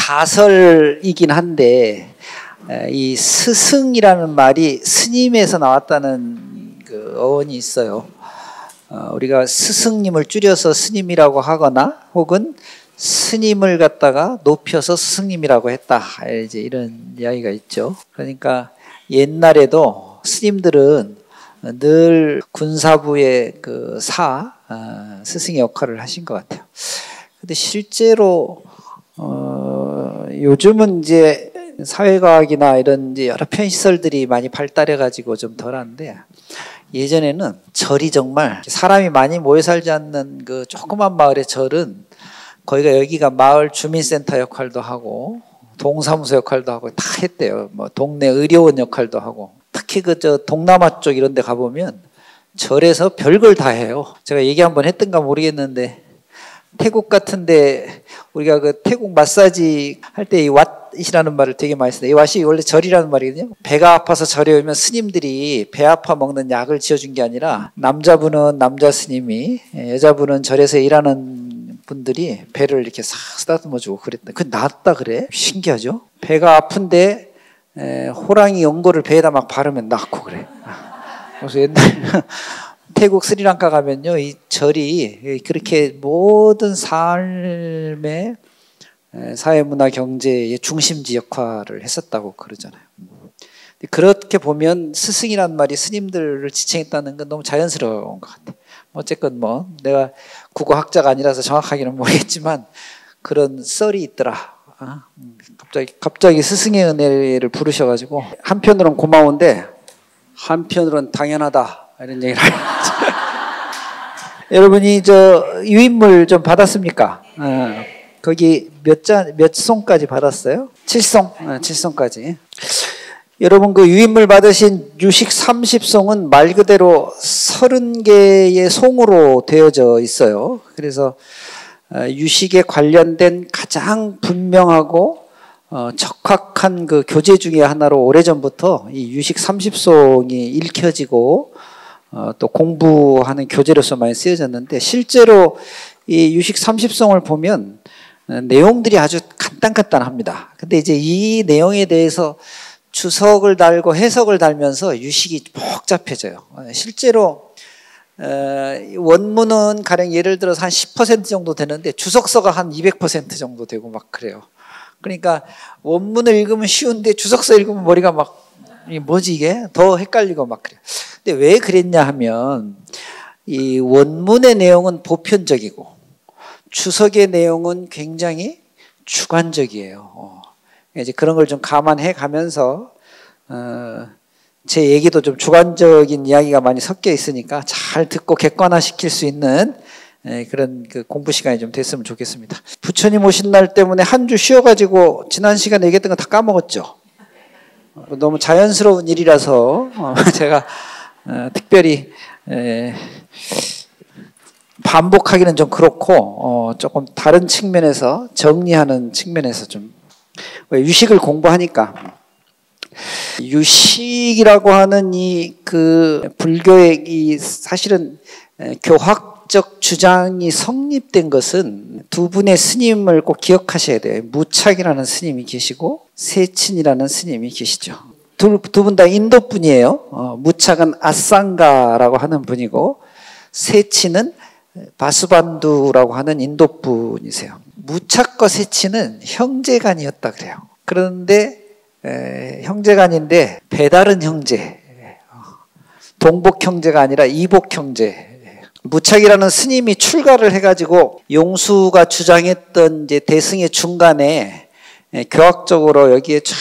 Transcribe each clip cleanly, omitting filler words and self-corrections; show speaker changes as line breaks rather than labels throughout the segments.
사설이긴 한데 이 스승이라는 말이 스님에서 나왔다는 그 어원이 있어요. 우리가 스승님을 줄여서 스님이라고 하거나 혹은 스님을 갖다가 높여서 스승님이라고 했다, 이제 이런 이야기가 있죠. 그러니까 옛날에도 스님들은 늘 군사부의 그 스승의 역할을 하신 것 같아요. 근데 실제로 요즘은 이제 사회과학이나 이런 이제 여러 편시설들이 많이 발달해가지고 좀 덜한데, 예전에는 절이 정말 사람이 많이 모여 살지 않는 그 조그만 마을의 절은 여기가 마을 주민센터 역할도 하고 동사무소 역할도 하고 다 했대요. 뭐 동네 의료원 역할도 하고. 특히 동남아 쪽 이런 데 가보면 절에서 별걸 다 해요. 제가 얘기 한번 했던가 모르겠는데, 태국 같은데 우리가 그 태국 마사지 할 때 이 왓이라는 말을 되게 많이 쓰는데, 이 왓이 원래 절이라는 말이거든요. 배가 아파서 절에 오면 스님들이 배 아파 먹는 약을 지어준 게 아니라, 남자분은 남자 스님이, 여자분은 절에서 일하는 분들이 배를 이렇게 싹 쓰다듬어주고 그랬다. 그 낫다 그래? 신기하죠? 배가 아픈데 호랑이 연고를 배에다 막 바르면 낫고 그래. 그래서 옛날 태국 스리랑카 가면요, 이 절이 그렇게 모든 삶의 사회, 문화, 경제의 중심지 역할을 했었다고 그러잖아요. 그렇게 보면 스승이란 말이 스님들을 지칭했다는 건 너무 자연스러운 것 같아요. 어쨌건 뭐 내가 국어학자가 아니라서 정확하게는 모르겠지만 그런 썰이 있더라. 갑자기 스승의 은혜를 부르셔가지고, 한편으로는 고마운데 한편으로는 당연하다, 이런 얘기를 하죠. 여러분이 유인물 좀 받았습니까? 거기 몇 송까지 받았어요? 7송? 7송까지. 여러분, 그 유인물 받으신 유식 30송은 말 그대로 30개의 송으로 되어져 있어요. 그래서 유식에 관련된 가장 분명하고 적확한 그 교재 중에 하나로 오래전부터 이 유식 30송이 읽혀지고 또 공부하는 교재로서 많이 쓰여졌는데, 실제로 이 유식 30송을 보면 내용들이 아주 간단합니다. 근데 이제 이 내용에 대해서 주석을 달고 해석을 달면서 유식이 복잡해져요. 실제로 원문은 가령 예를 들어서 한 10% 정도 되는데 주석서가 한 200% 정도 되고 막 그래요. 그러니까 원문을 읽으면 쉬운데 주석서 읽으면 머리가 막 뭐지 이게? 더 헷갈리고 막 그래요. 근데 왜 그랬냐 하면, 이 원문의 내용은 보편적이고 주석의 내용은 굉장히 주관적이에요. 이제 그런 걸 좀 감안해 가면서 제 얘기도 좀 주관적인 이야기가 많이 섞여 있으니까 잘 듣고 객관화 시킬 수 있는 그런 그 공부 시간이 좀 됐으면 좋겠습니다. 부처님 오신 날 때문에 한 주 쉬어가지고 지난 시간에 얘기했던 거 다 까먹었죠. 너무 자연스러운 일이라서 제가 특별히 반복하기는 좀 그렇고 조금 다른 측면에서 정리하는 측면에서 좀, 유식을 공부하니까 유식이라고 하는 그 불교의 이 사실은 교학적 주장이 성립된 것은 두 분의 스님을 꼭 기억하셔야 돼요. 무착이라는 스님이 계시고 세친이라는 스님이 계시죠. 두 분 다 인도 분이에요. 무착은 아상가라고 하는 분이고 세친은 바수반두라고 하는 인도 분이세요. 무착과 세친은 형제간이었다 그래요. 그런데 형제간인데 배다른 형제, 동복 형제가 아니라 이복 형제. 무착이라는 스님이 출가를 해가지고 용수가 주장했던 이제 대승의 중간에 교학적으로 여기에 쫙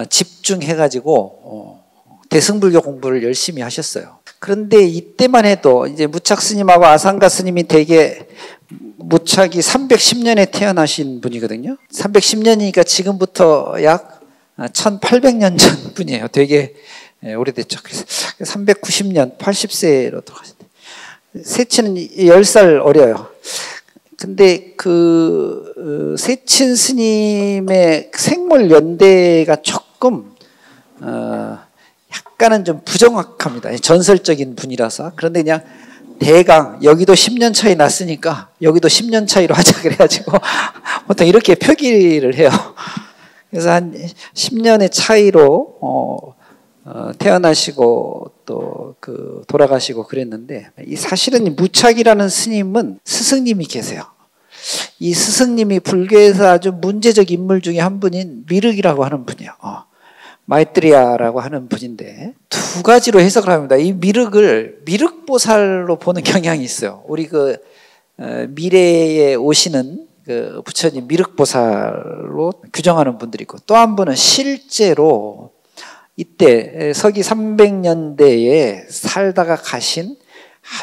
집중해가지고 대승불교 공부를 열심히 하셨어요. 그런데 이때만 해도 이제 무착 스님하고 아상가 스님이 되게, 무착이 310년에 태어나신 분이거든요. 310년이니까 지금부터 약 1800년 전 분이에요. 되게 오래됐죠. 그래서 390년, 80세로 돌아가셨대요. 세친은 10살 어려요. 근데 그 세친 스님의 생물 연대가 조금 약간은 좀 부정확합니다. 전설적인 분이라서. 그런데 그냥 대강 여기도 10년 차이 났으니까 여기도 10년 차이로 하자 그래가지고 보통 이렇게 표기를 해요. 그래서 한 10년의 차이로 태어나시고 또 그 돌아가시고 그랬는데, 이 사실은 무착이라는 스님은 스승님이 계세요. 이 스승님이 불교에서 아주 문제적 인물 중에 한 분인 미륵이라고 하는 분이에요. 마이트리아라고 하는 분인데, 두 가지로 해석을 합니다. 이 미륵을 미륵보살로 보는 경향이 있어요. 우리 그 미래에 오시는 그 부처님 미륵보살로 규정하는 분들이 있고, 또 한 분은 실제로 이때 서기 300년대에 살다가 가신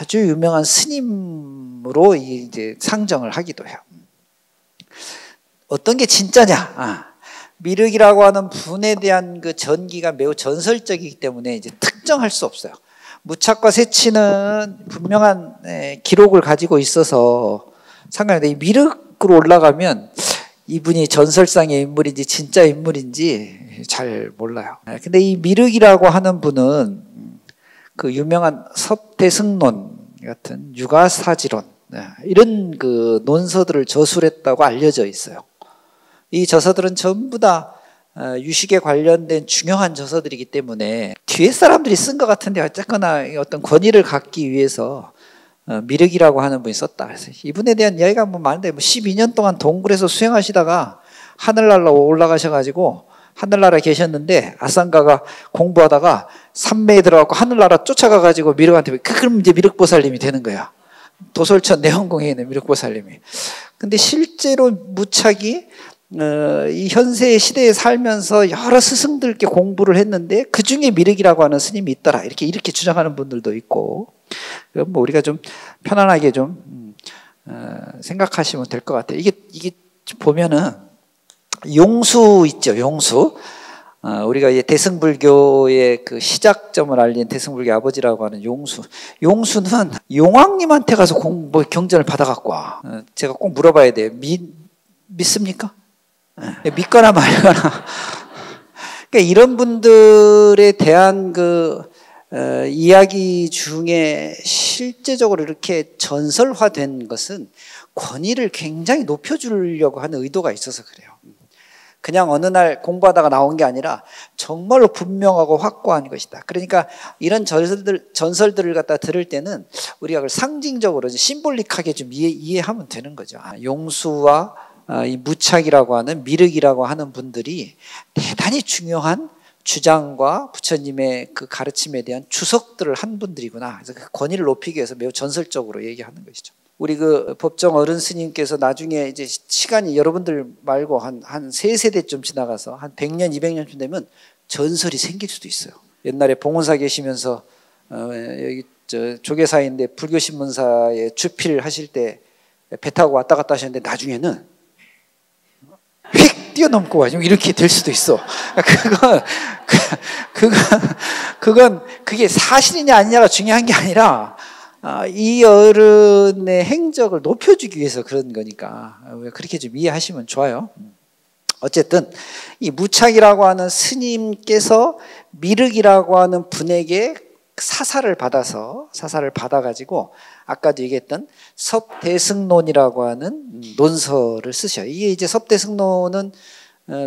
아주 유명한 스님으로 이제 상정을 하기도 해요. 어떤 게 진짜냐? 미륵이라고 하는 분에 대한 그 전기가 매우 전설적이기 때문에 이제 특정할 수 없어요. 무착과 세치는 분명한 기록을 가지고 있어서 상관없는데, 이 미륵으로 올라가면 이분이 전설상의 인물인지 진짜 인물인지 잘 몰라요. 근데 이 미륵이라고 하는 분은 그 유명한 섭대승론 같은 육아사지론, 이런 그 논서들을 저술했다고 알려져 있어요. 이 저서들은 전부 다 유식에 관련된 중요한 저서들이기 때문에 뒤에 사람들이 쓴 것 같은데, 어쨌거나 어떤 권위를 갖기 위해서 미륵이라고 하는 분이 썼다. 그래서 이분에 대한 이야기가 뭐 많은데, 12년 동안 동굴에서 수행하시다가 하늘나라 올라가셔가지고 하늘나라 계셨는데, 아상가가 공부하다가 산매에 들어가고 하늘나라 쫓아가가지고 미륵한테, 그럼 이제 미륵보살님이 되는 거야. 도솔천 내원궁에 있는 미륵보살님이. 근데 실제로 무착이 이 현세 시대에 살면서 여러 스승들께 공부를 했는데, 그 중에 미륵이라고 하는 스님이 있더라, 이렇게 주장하는 분들도 있고, 뭐 우리가 좀 편안하게 좀 생각하시면 될 것 같아요. 이게 보면은 용수 있죠, 용수. 우리가 이제 대승불교의 그 시작점을 알린 대승불교 아버지라고 하는 용수. 용수는 용왕님한테 가서 경전을 받아갖고 와. 제가 꼭 물어봐야 돼요. 믿습니까? 믿거나 말거나. 그러니까 이런 분들에 대한 그 이야기 중에 실제적으로 이렇게 전설화된 것은 권위를 굉장히 높여주려고 하는 의도가 있어서 그래요. 그냥 어느 날 공부하다가 나온 게 아니라 정말로 분명하고 확고한 것이다. 그러니까 이런 전설들을 갖다 들을 때는 우리가 그걸 상징적으로 심볼릭하게 좀 이해하면 되는 거죠. 용수와 이 무착이라고 하는 미륵이라고 하는 분들이 대단히 중요한 주장과 부처님의 그 가르침에 대한 주석들을 한 분들이구나. 그래서 그 권위를 높이기 위해서 매우 전설적으로 얘기하는 것이죠. 우리 그 법정 어른 스님께서 나중에 이제 시간이 여러분들 말고 한 세 세대쯤 지나가서 한 100년, 200년쯤 되면 전설이 생길 수도 있어요. 옛날에 봉은사 계시면서 여기 조계사인데 불교신문사에 주필 하실 때 배 타고 왔다 갔다 하셨는데, 나중에는 휙 뛰어넘고 가지고 이렇게 될 수도 있어. 그게 사실이냐 아니냐가 중요한 게 아니라 이 어른의 행적을 높여주기 위해서 그런 거니까 그렇게 좀 이해하시면 좋아요. 어쨌든 이 무착이라고 하는 스님께서 미륵이라고 하는 분에게 사사를 받아가지고 아까도 얘기했던 섭대승론이라고 하는 논서를 쓰셔요. 이게 이제 섭대승론은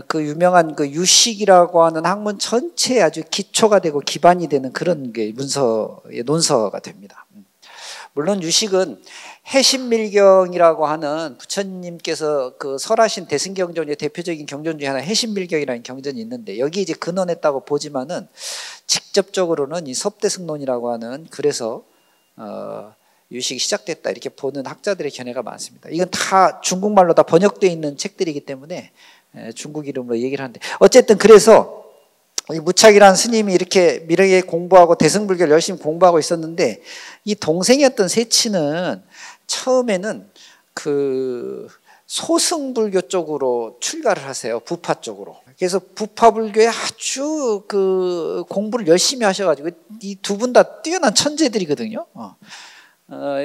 그 유명한 그 유식이라고 하는 학문 전체에 아주 기초가 되고 기반이 되는 그런 게 논서가 됩니다. 물론 유식은 해신밀경이라고 하는 부처님께서 그 설하신 대승경전 중에 대표적인 경전 중에 하나 해신밀경이라는 경전이 있는데, 여기 이제 근원했다고 보지만은 직접적으로는 이 섭대승론이라고 하는, 그래서 유식이 시작됐다 이렇게 보는 학자들의 견해가 많습니다. 이건 다 중국말로 다 번역되어 있는 책들이기 때문에 중국 이름으로 얘기를 하는데, 어쨌든 그래서 이 무착이라는 스님이 이렇게 미륵에 공부하고 대승불교를 열심히 공부하고 있었는데, 이 동생이었던 세치는 처음에는 그 소승불교 쪽으로 출가를 하세요. 부파 쪽으로. 그래서 부파불교에 아주 그 공부를 열심히 하셔가지고, 이 두 분 다 뛰어난 천재들이거든요.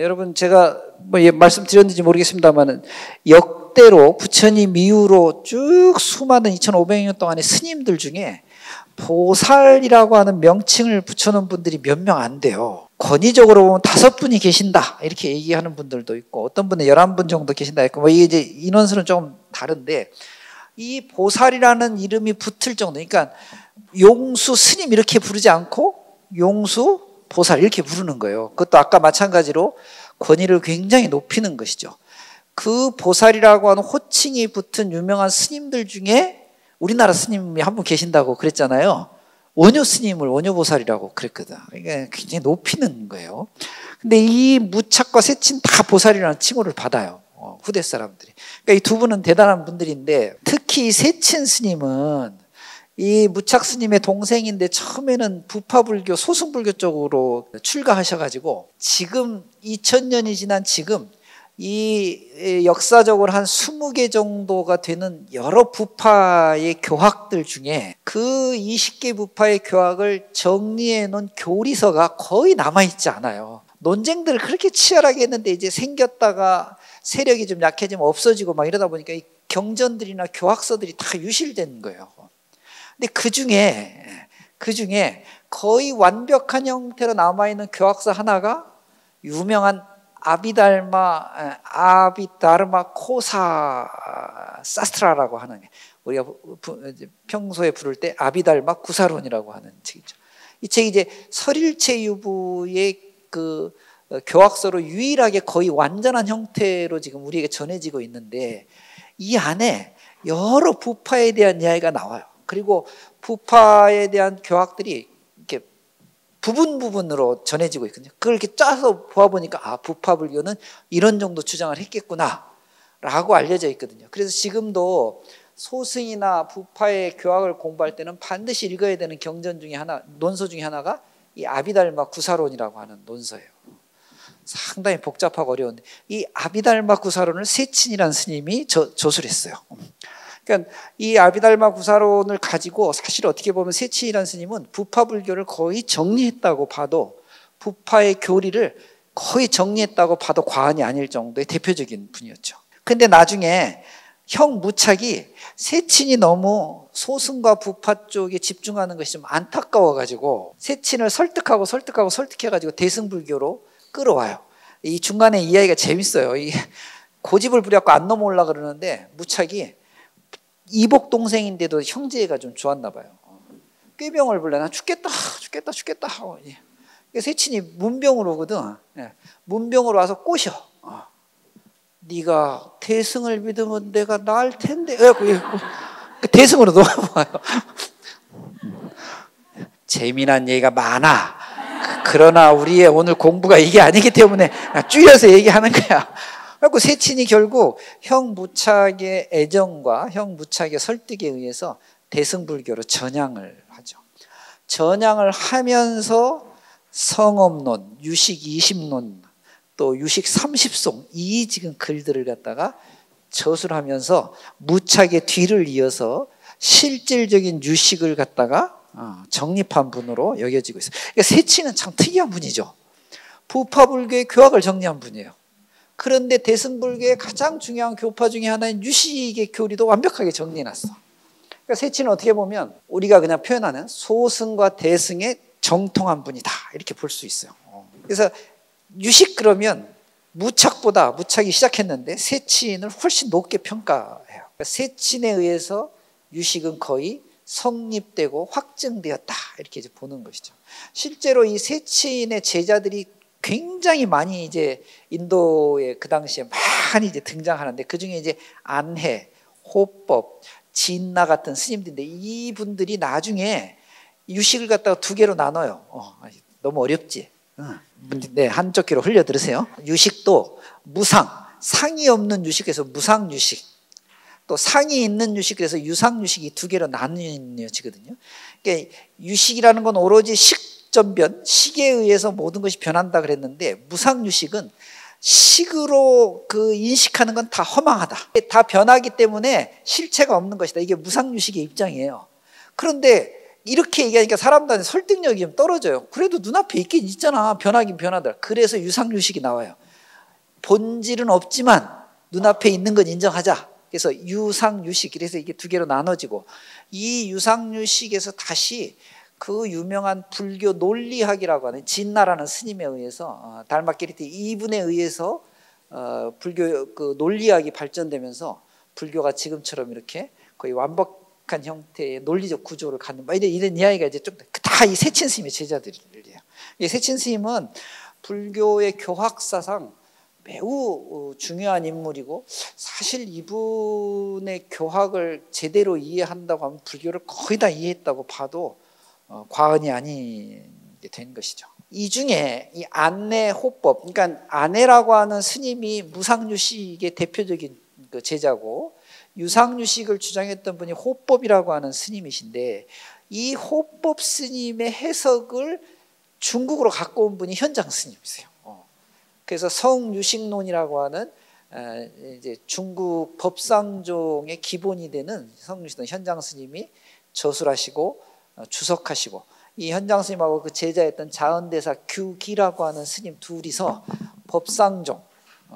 여러분 제가 뭐 말씀드렸는지 모르겠습니다만은, 역대로 부처님 이후로 쭉 수많은 2500년 동안의 스님들 중에 보살이라고 하는 명칭을 붙여놓은 분들이 몇 명 안 돼요. 권위적으로 보면 5분이 계신다 이렇게 얘기하는 분들도 있고, 어떤 분은 11분 정도 계신다 했고, 뭐 이게 이제 인원수는 좀 다른데, 이 보살이라는 이름이 붙을 정도, 그러니까 용수 스님 이렇게 부르지 않고 용수 보살 이렇게 부르는 거예요. 그것도 아까 마찬가지로 권위를 굉장히 높이는 것이죠. 그 보살이라고 하는 호칭이 붙은 유명한 스님들 중에 우리나라 스님이 한 분 계신다고 그랬잖아요. 원효 스님을 원효보살이라고 그랬거든. 그러니까 굉장히 높이는 거예요. 근데 이 무착과 세친 다 보살이라는 칭호를 받아요. 후대 사람들이. 그러니까 이 두 분은 대단한 분들인데, 특히 세친 스님은 이 무착 스님의 동생인데 처음에는 부파불교, 소승불교 쪽으로 출가하셔가지고 지금 2000년이 지난 지금 이 역사적으로 한 20개 정도가 되는 여러 부파의 교학들 중에 그 20개 부파의 교학을 정리해 놓은 교리서가 거의 남아있지 않아요. 논쟁들을 그렇게 치열하게 했는데 이제 생겼다가 세력이 좀 약해지면 없어지고 막 이러다 보니까 이 경전들이나 교학서들이 다 유실된 거예요. 근데 그 중에 거의 완벽한 형태로 남아있는 교학서 하나가 유명한 아비다르마 코사 사스트라라고 하는, 우리가 평소에 부를 때 아비달마 구사론이라고 하는 책이죠. 이 책이 이제 설일체 유부의 그 교학서로 유일하게 거의 완전한 형태로 지금 우리에게 전해지고 있는데, 이 안에 여러 부파에 대한 이야기가 나와요. 그리고 부파에 대한 교학들이 이렇게 부분으로 전해지고 있거든요. 그걸 이렇게 짜서 보아보니까 아, 부파불교는 이런 정도 주장을 했겠구나 라고 알려져 있거든요. 그래서 지금도 소승이나 부파의 교학을 공부할 때는 반드시 읽어야 되는 경전 중에 하나, 논서 중에 하나가 이 아비달마 구사론이라고 하는 논서예요. 상당히 복잡하고 어려운데, 이 아비달마 구사론을 세친이라는 스님이 조술했어요. 그러니까 이 아비달마 구사론을 가지고 사실 어떻게 보면 세친이라는 스님은 부파불교를 거의 정리했다고 봐도, 부파의 교리를 거의 정리했다고 봐도 과언이 아닐 정도의 대표적인 분이었죠. 근데 나중에 형 무착이 세친이 너무 소승과 부파 쪽에 집중하는 것이 좀 안타까워가지고 세친을 설득해가지고 대승불교로 끌어와요. 이 중간에 이야기가 재밌어요. 이 고집을 부려갖고 안 넘어오려고 그러는데 무착이 이복 동생인데도 형제가 좀 좋았나 봐요. 꾀병을 불러. 나 죽겠다 하고. 세친이 문병으로 오거든. 문병으로 와서 꼬셔. 네가 대승을 믿으면 내가 나을 텐데. 대승으로 넘어와요. 재미난 얘기가 많아. 그러나 우리의 오늘 공부가 이게 아니기 때문에 줄여서 얘기하는 거야. 그리고 세친이 결국 형 무착의 애정과 형 무착의 설득에 의해서 대승불교로 전향을 하죠. 전향을 하면서 성업론, 유식 20론, 또 유식 30송, 이 지금 글들을 갖다가 저술하면서 무착의 뒤를 이어서 실질적인 유식을 갖다가 정립한 분으로 여겨지고 있어요. 그러니까 세친은 참 특이한 분이죠. 부파불교의 교학을 정리한 분이에요. 그런데 대승불교의 가장 중요한 교파 중에 하나인 유식의 교리도 완벽하게 정리해놨어. 그러니까 세친은 어떻게 보면 우리가 그냥 표현하는 소승과 대승의 정통한 분이다 이렇게 볼 수 있어요. 그래서 유식 그러면 무착이 시작했는데 세친을 훨씬 높게 평가해요. 그러니까 세친에 의해서 유식은 거의 성립되고 확증되었다 이렇게 이제 보는 것이죠. 실제로 이 세친의 제자들이 굉장히 많이 이제 인도에 그 당시에 많이 이제 등장하는데, 그 중에 이제 안해, 호법, 진나 같은 스님들인데, 이분들이 나중에 유식을 갖다가 두 개로 나눠요. 너무 어렵지? 네, 한쪽 귀로 흘려 들으세요. 유식도 무상, 상이 없는 유식에서 무상 유식, 또 상이 있는 유식에서 유상 유식이 두 개로 나뉘어지거든요. 그러니까 유식이라는 건 오로지 식전변, 식에 의해서 모든 것이 변한다 그랬는데, 무상 유식은 식으로 그 인식하는 건 다 허망하다. 다 변하기 때문에 실체가 없는 것이다. 이게 무상 유식의 입장이에요. 그런데 이렇게 얘기하니까 사람들한테 설득력이 좀 떨어져요. 그래도 눈앞에 있긴 있잖아. 변하긴 변하더라. 그래서 유상유식이 나와요. 본질은 없지만 눈앞에 있는 건 인정하자. 그래서 유상유식, 그래서 이게 두 개로 나눠지고, 이 유상유식에서 다시 그 유명한 불교 논리학이라고 하는 진나라는 스님에 의해서 달마키리티 이분에 의해서 불교 그 논리학이 발전되면서 불교가 지금처럼 이렇게 거의 완벽한 형태의 논리적 구조를 갖는 이런 이야기가 이제 좀 다 이 세친 스님의 제자들이에요. 이 세친 스님은 불교의 교학사상 매우 중요한 인물이고 사실 이분의 교학을 제대로 이해한다고 하면 불교를 거의 다 이해했다고 봐도 과언이 아니게 된 것이죠. 이 중에 이 안내 호법, 그러니까 안내라고 하는 스님이 무상유식의 대표적인 그 제자고 유상유식을 주장했던 분이 호법이라고 하는 스님이신데 이 호법 스님의 해석을 중국으로 갖고 온 분이 현장 스님이세요. 그래서 성유식론이라고 하는 이제 중국 법상종의 기본이 되는 성유식론 현장 스님이 저술하시고 주석하시고 이 현장 스님하고 그 제자였던 자은대사 규기라고 하는 스님 둘이서 법상종,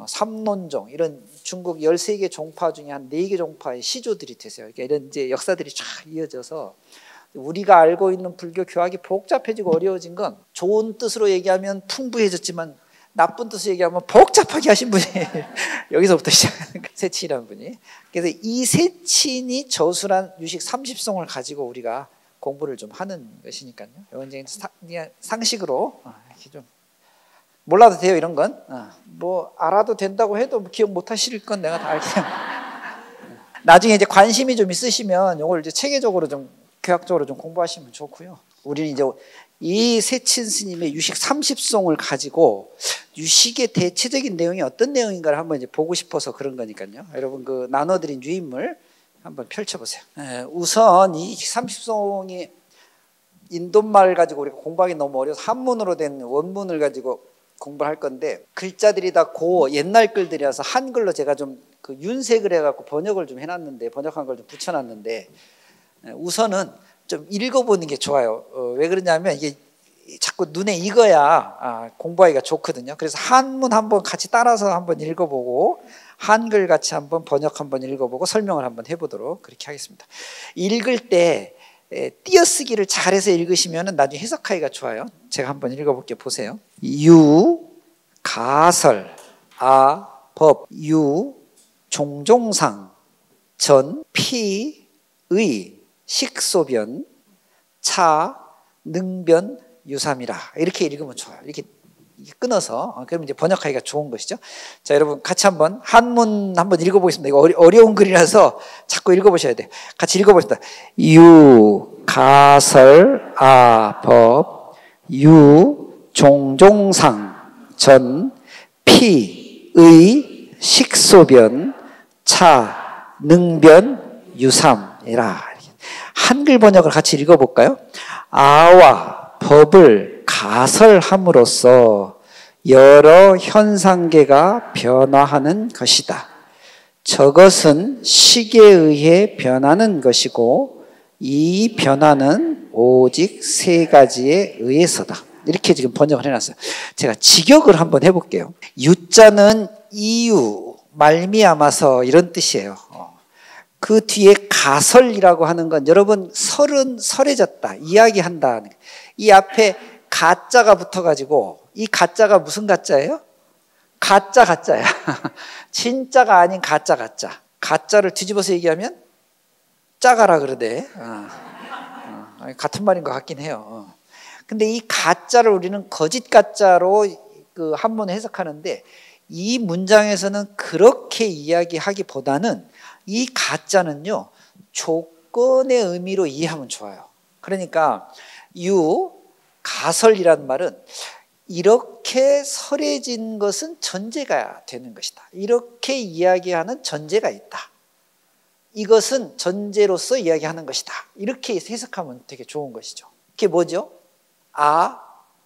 삼론종 이런 중국 13개 종파 중에 한 4개 종파의 시조들이 되세요. 그러니까 이런 이제 역사들이 쫙 이어져서 우리가 알고 있는 불교 교학이 복잡해지고 어려워진 건 좋은 뜻으로 얘기하면 풍부해졌지만 나쁜 뜻으로 얘기하면 복잡하게 하신 분이 여기서부터 시작하는 세친이라는 분이. 그래서 이 세친이 저술한 유식 30송을 가지고 우리가 공부를 좀 하는 것이니까요. 이건 이제 그냥 상식으로 이렇게 좀 몰라도 돼요. 이런 건 뭐 알아도 된다고 해도 기억 못 하실 건 내가 다 알게요. 나중에 이제 관심이 좀 있으시면 이걸 이제 체계적으로 좀 교학적으로 좀 공부하시면 좋고요. 우리는 이제 이 세친 스님의 유식 30송을 가지고 유식의 대체적인 내용이 어떤 내용인가를 한번 이제 보고 싶어서 그런 거니까요. 여러분 그 나눠드린 유인물 한번 펼쳐보세요. 우선 이 30송이 인도말 가지고 우리가 공부하기 너무 어려워서 한문으로 된 원문을 가지고 공부할 건데 글자들이 다 옛날 글들이라서 한글로 제가 좀 그 윤색을 해갖고 번역을 좀 해놨는데 번역한 걸 좀 붙여놨는데 우선은 좀 읽어보는 게 좋아요. 왜 그러냐면 이게 자꾸 눈에 익어야 공부하기가 좋거든요. 그래서 한문 한번 같이 따라서 한번 읽어보고 한글 같이 한번 번역 한번 읽어보고 설명을 한번 해보도록 그렇게 하겠습니다. 읽을 때 띄어쓰기를 잘해서 읽으시면 나중에 해석하기가 좋아요. 제가 한번 읽어볼게요. 보세요. 유, 가설, 법, 종종상, 전, 의, 식소변, 능변, 유삼이라 이렇게 읽으면 좋아요. 이렇게 끊어서 그러면 이제 번역하기가 좋은 것이죠. 자, 여러분 같이 한번 한문 한번 읽어보겠습니다. 이거 어려운 글이라서 자꾸 읽어보셔야 돼요. 같이 읽어보겠습니다. 유, 가설, 법, 종종상, 전, 의, 식소변, 능변, 유삼이라. 한글 번역을 같이 읽어볼까요? 아와 법을 가설함으로써 여러 현상계가 변화하는 것이다. 저것은 식에 의해 변하는 것이고 이 변화는 오직 3가지에 의해서다. 이렇게 지금 번역을 해놨어요. 제가 직역을 한번 해볼게요. 유자는 이유, 말미암아서 이런 뜻이에요. 그 뒤에 가설이라고 하는 건 여러분 설은 설해졌다, 이야기한다. 이 앞에 가짜가 붙어가지고 이 가짜가 무슨 가짜예요? 가짜야. 진짜가 아닌 가짜. 가짜를 뒤집어서 얘기하면 짜가라 그러대. 같은 말인 것 같긴 해요. 근데 이 가짜를 우리는 거짓 가짜로 그 한문 해석하는데 이 문장에서는 그렇게 이야기하기보다는 이 가짜는요 조건의 의미로 이해하면 좋아요. 그러니까 가설이라는 말은 이렇게 설해진 것은 전제가 되는 것이다. 이렇게 이야기하는 전제가 있다. 이것은 전제로서 이야기하는 것이다. 이렇게 해석하면 되게 좋은 것이죠. 그게 뭐죠?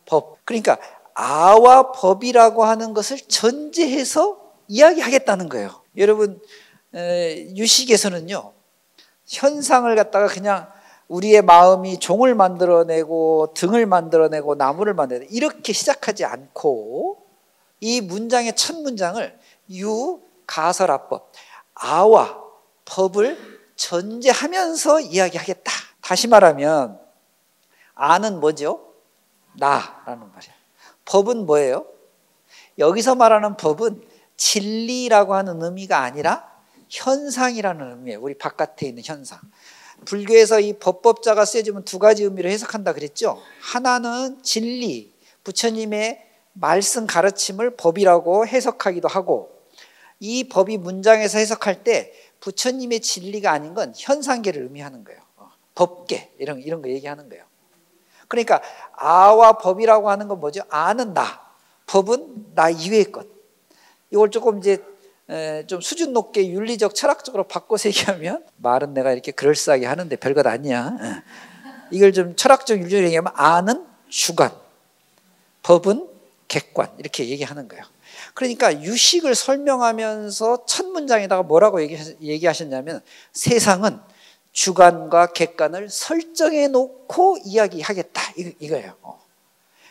법. 그러니까 아와 법이라고 하는 것을 전제해서 이야기하겠다는 거예요. 여러분 유식에서는요 현상을 갖다가 그냥 우리의 마음이 종을 만들어내고 등을 만들어내고 나무를 만들어내고 이렇게 시작하지 않고 이 문장의 첫 문장을 가설합법 아와 법을 전제하면서 이야기하겠다. 다시 말하면 아는 뭐죠? 나라는 말이야. 법은 뭐예요? 여기서 말하는 법은 진리라고 하는 의미가 아니라 현상이라는 의미예요. 우리 바깥에 있는 현상. 불교에서 이 법법자가 쓰여지면 두 가지 의미로 해석한다 그랬죠. 하나는 진리, 부처님의 말씀 가르침을 법이라고 해석하기도 하고, 이 법이 문장에서 해석할 때 부처님의 진리가 아닌 건 현상계를 의미하는 거예요. 법계 이런 거 얘기하는 거예요. 그러니까 아와 법이라고 하는 건 뭐죠? 아는 나, 법은 나 이외의 것. 이걸 조금 이제 좀 수준 높게 윤리적 철학적으로 바꿔서 얘기하면, 말은 내가 이렇게 그럴싸하게 하는데 별것 아니야. 이걸 좀 철학적 윤리로 얘기하면 아는 주관, 법은 객관, 이렇게 얘기하는 거예요. 그러니까 유식을 설명하면서 첫 문장에다가 뭐라고 얘기하셨냐면, 세상은 주관과 객관을 설정해 놓고 이야기하겠다, 이거예요.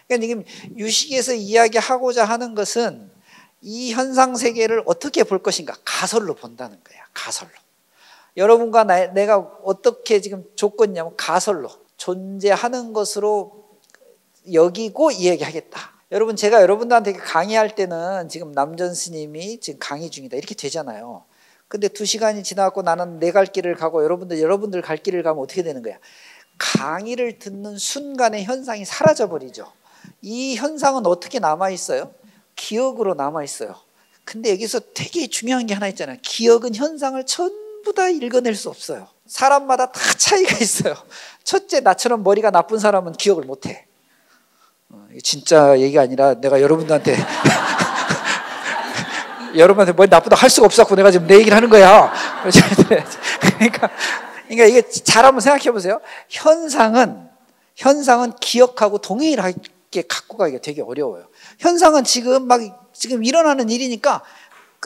그러니까 지금 유식에서 이야기하고자 하는 것은 이 현상 세계를 어떻게 볼 것인가, 가설로 본다는 거야. 가설로. 여러분과 내가 어떻게 지금 조건이냐면 가설로, 존재하는 것으로 여기고 이야기하겠다. 여러분, 제가 여러분들한테 강의할 때는 지금 남전 스님이 지금 강의 중이다 이렇게 되잖아요. 근데 2시간이 지나고 나는 내 갈 길을 가고 여러분들 갈 길을 가면 어떻게 되는 거야? 강의를 듣는 순간에 현상이 사라져 버리죠. 이 현상은 어떻게 남아 있어요? 기억으로 남아 있어요. 근데 여기서 되게 중요한 게 하나 있잖아요. 기억은 현상을 전부 다 읽어낼 수 없어요. 사람마다 다 차이가 있어요. 첫째, 나처럼 머리가 나쁜 사람은 기억을 못해. 진짜 얘기가 아니라 내가 여러분들한테 여러분한테 머리 나쁘다 할 수가 없었고 내가 지금 내 얘기를 하는 거야. 그러니까 이게 잘 한번 생각해 보세요. 현상은 기억하고 동일하게 갖고 가기가 되게 어려워요. 현상은 지금 일어나는 일이니까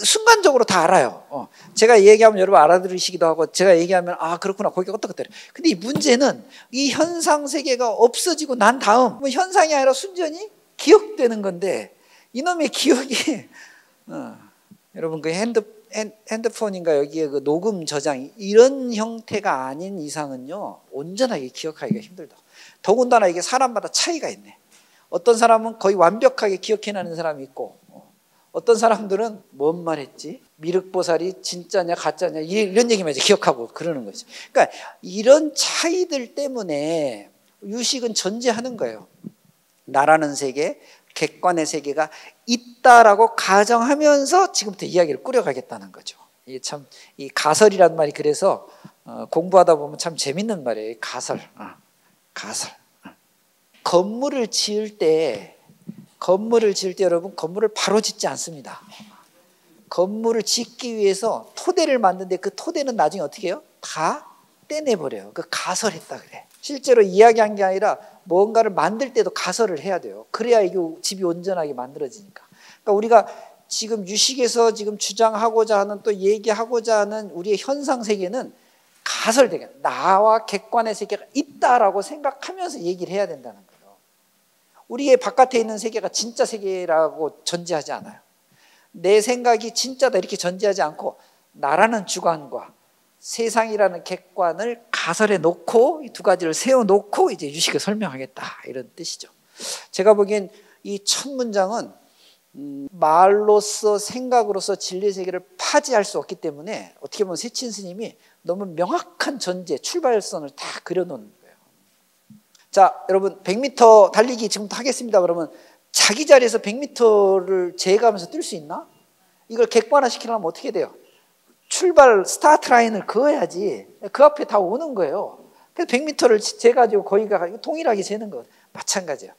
순간적으로 다 알아요. 제가 얘기하면 여러분 알아들으시기도 하고, 제가 얘기하면 아 그렇구나, 거기가 어떻게. 근데 이 문제는 이 현상 세계가 없어지고 난 다음 현상이 아니라 순전히 기억되는 건데, 이놈의 기억이 여러분 그 핸드폰인가 여기에 그 녹음 저장 이런 형태가 아닌 이상은요 온전하게 기억하기가 힘들다. 더군다나 이게 사람마다 차이가 있네. 어떤 사람은 거의 완벽하게 기억해내는 사람이 있고, 어떤 사람들은 뭔 말했지? 미륵보살이 진짜냐 가짜냐 이런 얘기만 이제 기억하고 그러는 거죠. 그러니까 이런 차이들 때문에 유식은 전제하는 거예요. 나라는 세계, 객관의 세계가 있다라고 가정하면서 지금부터 이야기를 꾸려가겠다는 거죠. 이게 참, 이 가설이란 말이 그래서 공부하다 보면 참 재밌는 말이에요. 가설. 건물을 지을 때 여러분, 건물을 바로 짓지 않습니다. 건물을 짓기 위해서 토대를 만드는데 그 토대는 나중에 어떻게 해요? 다 떼내버려요. 그 가설했다 그래. 실제로 이야기한 게 아니라 뭔가를 만들 때도 가설을 해야 돼요. 그래야 이게 집이 온전하게 만들어지니까. 그러니까 우리가 지금 유식에서 지금 주장하고자 하는, 또 얘기하고자 하는 우리의 현상 세계는 가설되게 나와 객관의 세계가 있다라고 생각하면서 얘기를 해야 된다는 거예요. 우리의 바깥에 있는 세계가 진짜 세계라고 전제하지 않아요. 내 생각이 진짜다 이렇게 전제하지 않고, 나라는 주관과 세상이라는 객관을 가설해 놓고 이 두 가지를 세워 놓고 이제 유식을 설명하겠다, 이런 뜻이죠. 제가 보기엔 이 첫 문장은 말로서 생각으로서 진리 세계를 파지할 수 없기 때문에 어떻게 보면 세친 스님이 너무 명확한 전제, 출발선을 다 그려놓은 거예요. 자, 여러분 100m 달리기 지금부터 하겠습니다. 그러면 자기 자리에서 100m를 재가면서 뛸 수 있나? 이걸 객관화시키려면 어떻게 돼요? 출발 스타트 라인을 그어야지. 그 앞에 다 오는 거예요. 그래서 100m를 재가지고 거기가 동일하게 재는 거 마찬가지예요.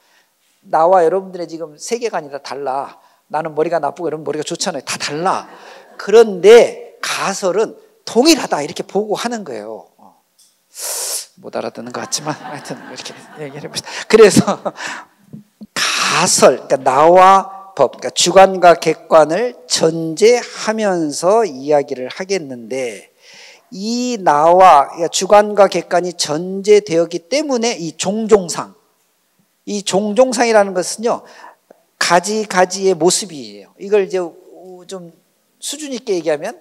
나와 여러분들의 지금 세계관이 다 달라. 나는 머리가 나쁘고 여러분 머리가 좋잖아요. 다 달라. 그런데 가설은 동일하다 이렇게 보고 하는 거예요. 못 알아듣는 것 같지만 하여튼 이렇게 얘기를 해봅시다. 그래서 가설, 그러니까 나와 법, 그러니까 주관과 객관을 전제하면서 이야기를 하겠는데, 이 나와, 그러니까 주관과 객관이 전제되었기 때문에 이 종종상이라는 것은요 가지가지의 모습이에요. 이걸 이제 좀 수준 있게 얘기하면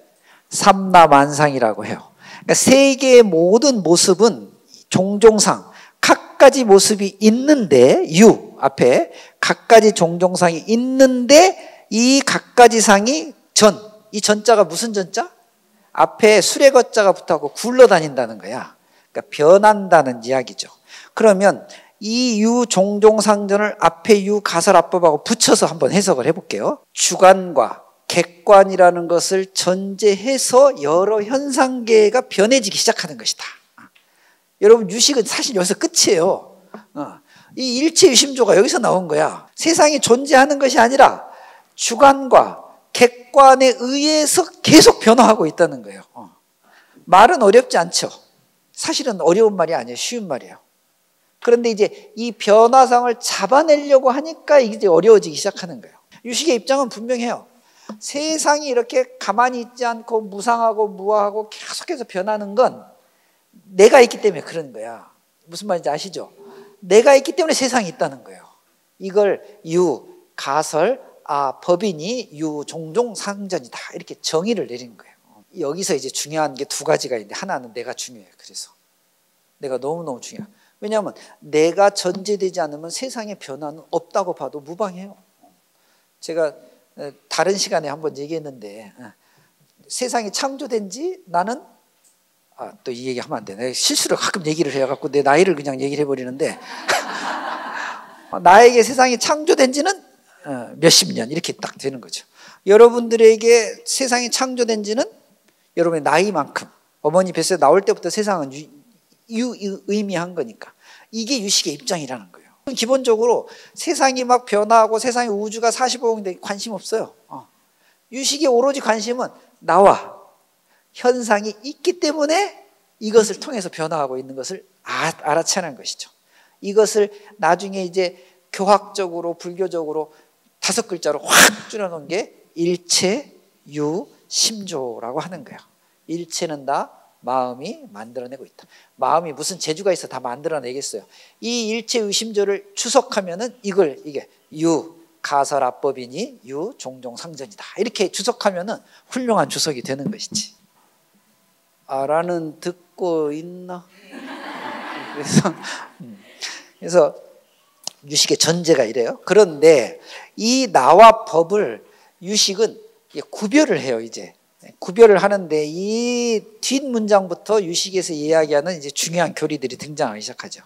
삼라만상이라고 해요. 그러니까 세계의 모든 모습은 종종상, 각 갖가지 모습이 있는데, 유 앞에 갖가지 종종상이 있는데 이 갖가지 상이 이 전자가 무슨 전자? 앞에 수레거자가 붙어서 굴러다닌다는 거야. 그러니까 변한다는 이야기죠. 그러면 이 유 종종상전을 앞에 유 가설합법하고 붙여서 한번 해석을 해볼게요. 주관과 객관이라는 것을 전제해서 여러 현상계가 변해지기 시작하는 것이다. 여러분, 유식은 사실 여기서 끝이에요. 이 일체 유심조가 여기서 나온 거야. 세상이 존재하는 것이 아니라 주관과 객관에 의해서 계속 변화하고 있다는 거예요. 말은 어렵지 않죠. 사실은 어려운 말이 아니에요. 쉬운 말이에요. 그런데 이제 이 변화상을 잡아내려고 하니까 이제 어려워지기 시작하는 거예요. 유식의 입장은 분명해요. 세상이 이렇게 가만히 있지 않고 무상하고 무아하고 계속해서 변하는 건 내가 있기 때문에 그런 거야. 무슨 말인지 아시죠? 내가 있기 때문에 세상이 있다는 거예요. 이걸 유, 가설, 법인이 유, 종종, 상전이다. 이렇게 정의를 내린 거예요. 여기서 이제 중요한 게 두 가지가 있는데, 하나는 내가 중요해요. 그래서 내가 너무너무 중요해요. 왜냐하면 내가 전제되지 않으면 세상의 변화는 없다고 봐도 무방해요. 제가 다른 시간에 한번 얘기했는데, 세상이 창조된 지 나는 또 이 얘기 하면 안 돼. 내가 실수로 가끔 얘기를 해갖고 내 나이를 그냥 얘기를 해버리는데 나에게 세상이 창조된 지는 몇십 년 이렇게 딱 되는 거죠. 여러분들에게 세상이 창조된 지는 여러분의 나이만큼, 어머니 뱃속에 나올 때부터 세상은 의미한 거니까 이게 유식의 입장이라는 거예요. 기본적으로 세상이 막 변화하고 세상의 우주가 45억인데 관심 없어요. 유식의 오로지 관심은 나와 현상이 있기 때문에 이것을 통해서 변화하고 있는 것을 알아채는 것이죠. 이것을 나중에 이제 교학적으로 불교적으로 5글자로 확 줄여놓은 게 일체 유 심조라고 하는 거예요. 일체는 다 마음이 만들어내고 있다. 마음이 무슨 재주가 있어 다 만들어내겠어요. 이 일체 유심조를 추석하면은 이게 유 가설합법이니 유 종종 상전이다. 이렇게 추석하면은 훌륭한 추석이 되는 것이지. 알아는 듣고 있나? 그래서 유식의 전제가 이래요. 그런데 이 나와 법을 유식은 구별을 해요. 이제 구별을 하는데 이 뒷문장부터 유식에서 이야기하는 이제 중요한 교리들이 등장하기 시작하죠.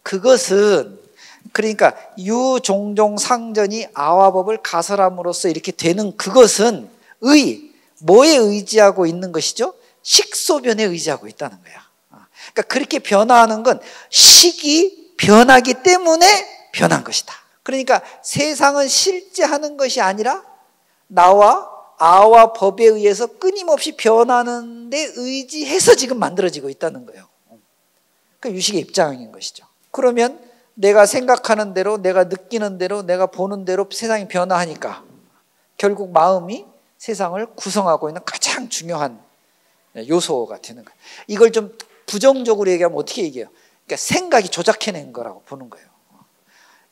그것은 그러니까 유종종 상전이 아와법을 가설함으로써 이렇게 되는 그것은 뭐에 의지하고 있는 것이죠? 식소변에 의지하고 있다는 거야. 그러니까 그렇게 변화하는 건 식이 변하기 때문에 변한 것이다. 그러니까 세상은 실제 하는 것이 아니라 나와 아와 법에 의해서 끊임없이 변하는 데 의지해서 지금 만들어지고 있다는 거예요. 그 유식의 입장인 것이죠. 그러면 내가 생각하는 대로, 내가 느끼는 대로, 내가 보는 대로 세상이 변화하니까 결국 마음이 세상을 구성하고 있는 가장 중요한 요소가 되는 거예요. 이걸 좀 부정적으로 얘기하면 어떻게 얘기해요? 그러니까 생각이 조작해낸 거라고 보는 거예요.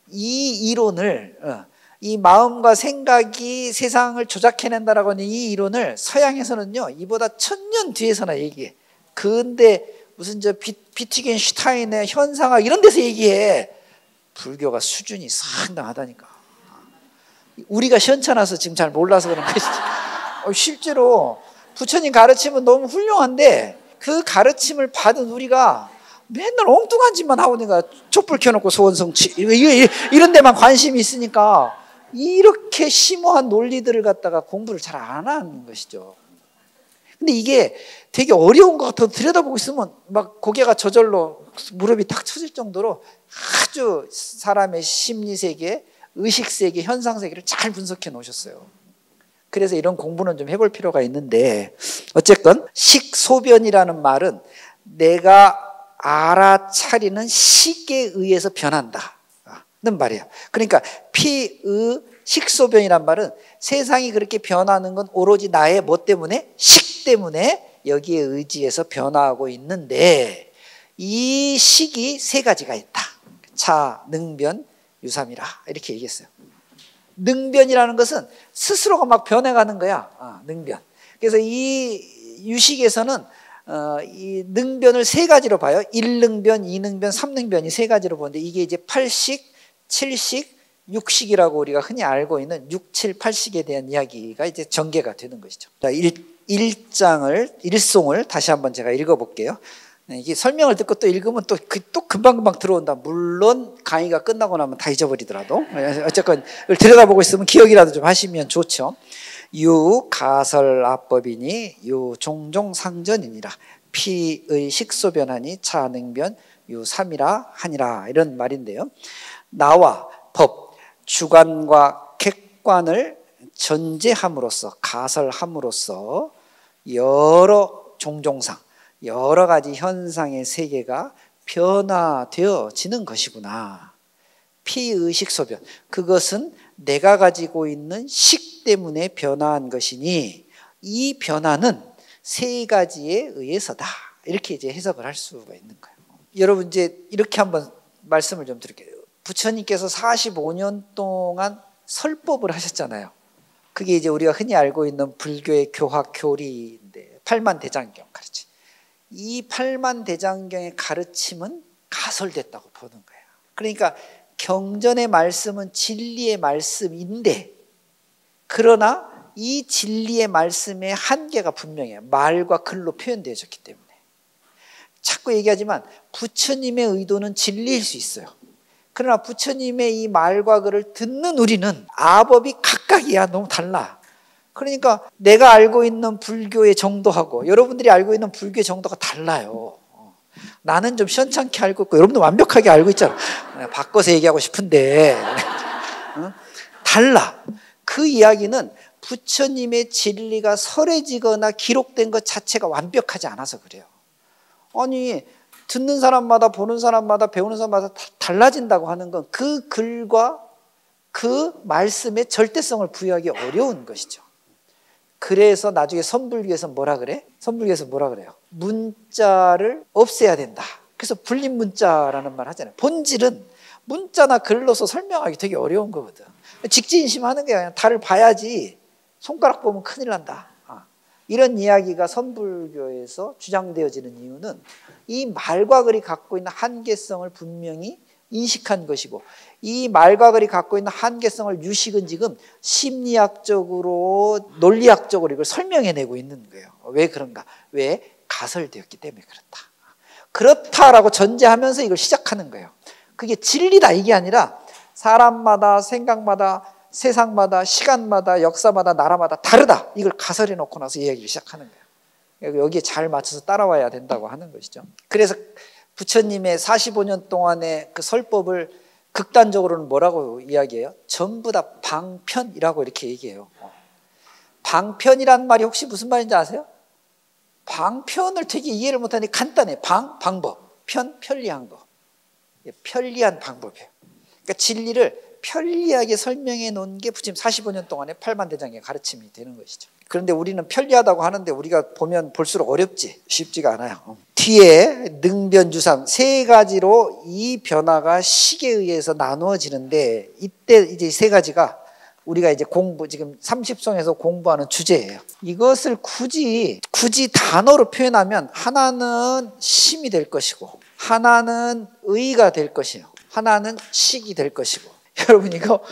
이 이론을 이 마음과 생각이 세상을 조작해낸다라고 하는 이 이론을 서양에서는요 이보다 1000년 뒤에서나 얘기해. 근데 무슨 비트겐슈타인의 현상학 이런 데서 얘기해. 불교가 수준이 상당하다니까. 우리가 시원찮아서 지금 잘 몰라서 그런 것이지. 실제로 부처님 가르침은 너무 훌륭한데 그 가르침을 받은 우리가 맨날 엉뚱한 짓만 하고 내가 촛불 켜놓고 소원성취 이런 데만 관심이 있으니까 이렇게 심오한 논리들을 갖다가 공부를 잘 안 하는 것이죠. 근데 이게 되게 어려운 것 같아서 들여다보고 있으면 막 고개가 저절로 무릎이 탁 쳐질 정도로 아주 사람의 심리세계, 의식세계, 현상세계를 잘 분석해 놓으셨어요. 그래서 이런 공부는 좀 해볼 필요가 있는데 어쨌건 식소변이라는 말은 내가 알아차리는 식에 의해서 변한다는 말이에요. 그러니까 식소변이란 말은 세상이 그렇게 변하는 건 오로지 나의 뭐 때문에? 식 때문에 여기에 의지해서 변화하고 있는데 이 식이 세 가지가 있다. 차, 능변, 유삼이라 이렇게 얘기했어요. 능변이라는 것은 스스로가 막 변해가는 거야. 능변. 그래서 이 유식에서는 이 능변을 세 가지로 봐요. 1능변, 2능변, 3능변이 세 가지로 보는데 이게 이제 8식, 7식, 6식이라고 우리가 흔히 알고 있는 6, 7, 8식에 대한 이야기가 이제 전개가 되는 것이죠. 자, 1송을 다시 한번 제가 읽어볼게요. 이게 설명을 듣고 또 읽으면 또 금방금방 들어온다. 물론 강의가 끝나고 나면 다 잊어버리더라도 어쨌건 들여다보고 있으면 기억이라도 좀 하시면 좋죠. 유 가설압법이니 유 종종상전이니라 피의 식소변하니 차능변 유 삼이라 하니라 이런 말인데요. 나와 법, 주관과 객관을 전제함으로써 가설함으로써 여러 종종상 여러 가지 현상의 세계가 변화되어지는 것이구나. 피의식소변 그것은 내가 가지고 있는 식 때문에 변화한 것이니 이 변화는 세 가지에 의해서다. 이렇게 이제 해석을 할 수가 있는 거예요. 여러분 이제 이렇게 한번 말씀을 좀 드릴게요. 부처님께서 45년 동안 설법을 하셨잖아요. 그게 이제 우리가 흔히 알고 있는 불교의 교학 교리인데 팔만대장경 가르치. 이 팔만대장경의 가르침은 가설됐다고 보는 거예요. 그러니까 경전의 말씀은 진리의 말씀인데 그러나 이 진리의 말씀의 한계가 분명해요. 말과 글로 표현되어졌기 때문에. 자꾸 얘기하지만 부처님의 의도는 진리일 수 있어요. 그러나 부처님의 이 말과 글을 듣는 우리는 아법이 각각이야. 너무 달라. 그러니까 내가 알고 있는 불교의 정도하고 여러분들이 알고 있는 불교의 정도가 달라요. 나는 좀 시원찮게 알고 있고 여러분도 완벽하게 알고 있잖아. 바꿔서 얘기하고 싶은데 달라. 그 이야기는 부처님의 진리가 설해지거나 기록된 것 자체가 완벽하지 않아서 그래요. 아니 듣는 사람마다 보는 사람마다 배우는 사람마다 다 달라진다고 하는 건 그 글과 그 말씀의 절대성을 부여하기 어려운 것이죠. 그래서 나중에 선불교에서 뭐라 그래? 선불교에서 뭐라 그래요? 문자를 없애야 된다. 그래서 불립문자라는 말 하잖아요. 본질은 문자나 글로서 설명하기 되게 어려운 거거든. 직진심하는 게 그냥 달을 봐야지 손가락 보면 큰일 난다. 이런 이야기가 선불교에서 주장되어지는 이유는 이 말과 글이 갖고 있는 한계성을 분명히 인식한 것이고 이 말과 글이 갖고 있는 한계성을 유식은 지금 심리학적으로 논리학적으로 이걸 설명해내고 있는 거예요. 왜 그런가? 왜? 가설되었기 때문에 그렇다. 그렇다라고 전제하면서 이걸 시작하는 거예요. 그게 진리다 이게 아니라 사람마다 생각마다 세상마다 시간마다 역사마다 나라마다 다르다. 이걸 가설해 놓고 나서 이야기를 시작하는 거예요. 여기에 잘 맞춰서 따라와야 된다고 하는 것이죠. 그래서 부처님의 45년 동안의 그 설법을 극단적으로는 뭐라고 이야기해요? 전부 다 방편이라고 이렇게 얘기해요. 방편이란 말이 혹시 무슨 말인지 아세요? 방편을 되게 이해를 못하니 간단해. 방법, 편리한 거. 편리한 방법이에요. 그러니까 진리를 편리하게 설명해 놓은 게 부처님 45년 동안의 팔만대장의 가르침이 되는 것이죠. 그런데 우리는 편리하다고 하는데 우리가 보면 볼수록 어렵지 쉽지가 않아요. 뒤에 능변주삼 세 가지로 이 변화가 식에 의해서 나누어지는데 이때 이제 세 가지가 우리가 이제 지금 30송에서 공부하는 주제예요. 이것을 굳이 단어로 표현하면 하나는 심이 될 것이고 하나는 의가 될 것이요 하나는 식이 될 것이고 여러분 이거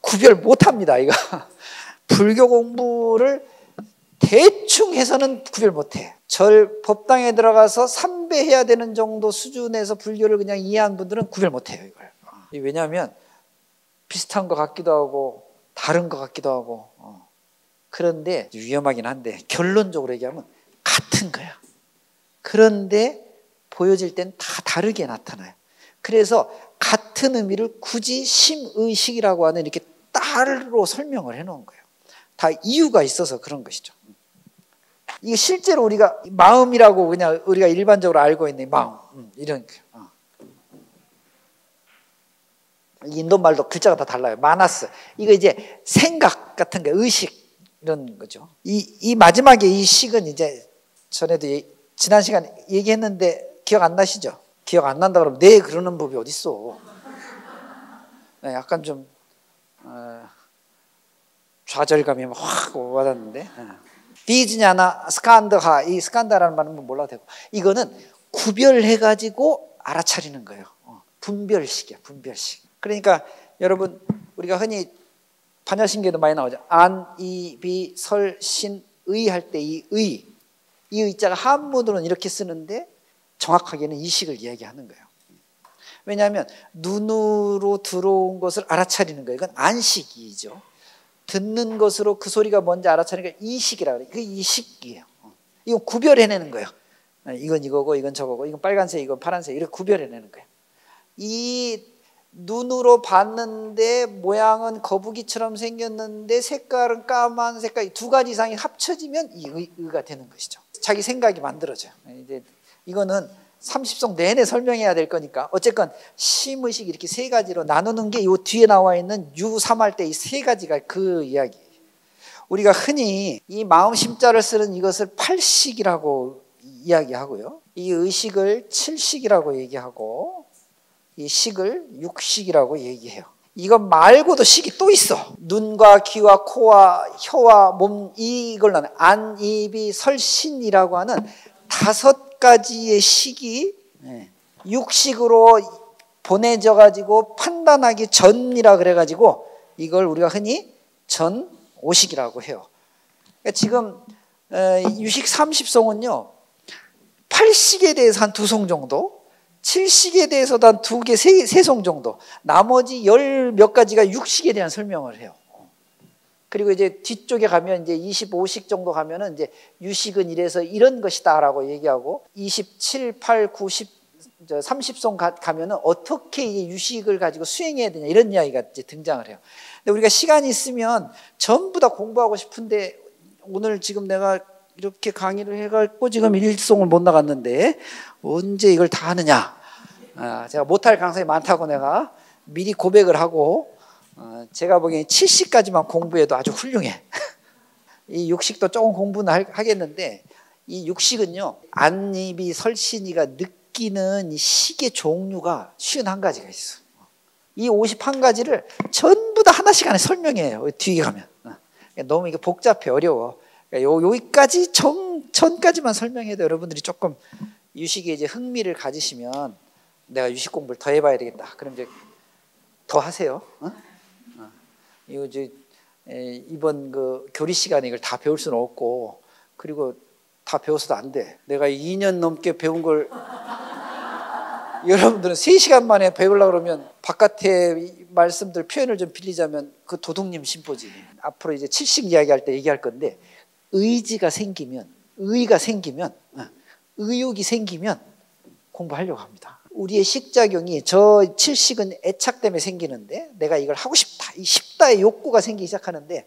구별 못합니다. 이거 불교 공부를 대충 해서는 구별 못해. 법당에 들어가서 삼배해야 되는 정도 수준에서 불교를 그냥 이해한 분들은 구별 못해요. 이걸. 왜냐하면 비슷한 것 같기도 하고 다른 것 같기도 하고 그런데 위험하긴 한데 결론적으로 얘기하면 같은 거야. 그런데 보여질 땐 다 다르게 나타나요. 그래서 같은 의미를 굳이 심의식이라고 하는 이렇게 따로 설명을 해놓은 거예요. 다 이유가 있어서 그런 것이죠. 이게 실제로 우리가 마음이라고 그냥 우리가 일반적으로 알고 있는 마음 이런 인도말도 글자가 다 달라요. 마나스 이거 이제 생각 같은 게 의식 이런 거죠. 이 마지막에 이 식은 이제 전에도 지난 시간에 얘기했는데 기억 안 나시죠? 기억 안 난다 그러면 네 그러는 법이 어딨어. 약간 좀 좌절감이 확 와닿는데 비즈냐나 스칸드하, 이 스칸다라는 말은 몰라도 되고, 이거는 구별해가지고 알아차리는 거예요. 분별식이야, 분별식. 그러니까 여러분, 우리가 흔히 반야신계도 많이 나오죠. 안, 이, 비, 설, 신, 의 할 때 이 의자가 한문으로는 이렇게 쓰는데 정확하게는 이식을 이야기하는 거예요. 왜냐하면 눈으로 들어온 것을 알아차리는 거예요. 이건 안식이죠. 듣는 것으로 그 소리가 뭔지 알아차리는 게 이식이라고 그래요. 그 이식이에요. 이건 구별해내는 거예요. 이건 이거고 이건 저거고 이건 빨간색 이건 파란색 이렇게 구별해내는 거예요. 이 눈으로 봤는데 모양은 거북이처럼 생겼는데 색깔은 까만 색깔, 두 가지 이상이 합쳐지면 이 의가 되는 것이죠. 자기 생각이 만들어져요. 이제 이거는 30송 내내 설명해야 될 거니까 어쨌건 심의식 이렇게 세 가지로 나누는 게 이 뒤에 나와 있는 유삼할 때 이 세 가지가 그 이야기예요. 우리가 흔히 이 마음심자를 쓰는 이것을 팔식이라고 이야기하고요, 이 의식을 칠식이라고 얘기하고 이 식을 육식이라고 얘기해요. 이것 말고도 식이 또 있어. 눈과 귀와 코와 혀와 몸, 이걸 나는 안, 이, 비, 설, 신이라고 하는 5가지의 식이 육식으로 보내져 가지고 판단하기 전이라 그래 가지고 이걸 우리가 흔히 전오식이라고 해요. 그러니까 지금 유식 30송은요 8식에 대해서 한 2송 정도, 7식에 대해서도 한 2개, 3송 정도, 나머지 10몇 가지가 육식에 대한 설명을 해요. 그리고 이제 뒤쪽에 가면 이제 25식 정도 가면은 이제 유식은 이래서 이런 것이다라고 얘기하고 27, 8, 9, 10, 30송 가면은 어떻게 이 유식을 가지고 수행해야 되냐 이런 이야기가 이제 등장을 해요. 근데 우리가 시간이 있으면 전부 다 공부하고 싶은데 오늘 지금 내가 이렇게 강의를 해갖고 지금 1송을 못 나갔는데 언제 이걸 다 하느냐. 제가 못할 가능성이 많다고 내가 미리 고백을 하고 제가 보기엔 7식까지만 공부해도 아주 훌륭해. 이 육식도 조금 공부는 하겠는데 이 육식은요 안입이 설신이가 느끼는 이 식의 종류가 51가지가 있어. 이 51가지를 전부 다 하나씩 안에 설명해요. 뒤에 가면. 너무 이게 복잡해 어려워. 여기까지 전까지만 설명해도 여러분들이 조금 유식에 이제 흥미를 가지시면 내가 유식 공부를 더 해봐야 되겠다. 그럼 이제 더 하세요. 이번 그 교리 시간에 이걸 다 배울 수는 없고, 그리고 다 배워서도 안 돼. 내가 2년 넘게 배운 걸 여러분들은 3시간 만에 배우려고 그러면 바깥에 말씀들 표현을 좀 빌리자면 그 도둑님 심보지. 앞으로 이제 7식 이야기할 때 얘기할 건데 의지가 생기면, 의의가 생기면, 의욕이 생기면 공부하려고 합니다. 우리의 식작용이 저 7식은 애착 때문에 생기는데 내가 이걸 하고 싶다, 이 싶다의 욕구가 생기기 시작하는데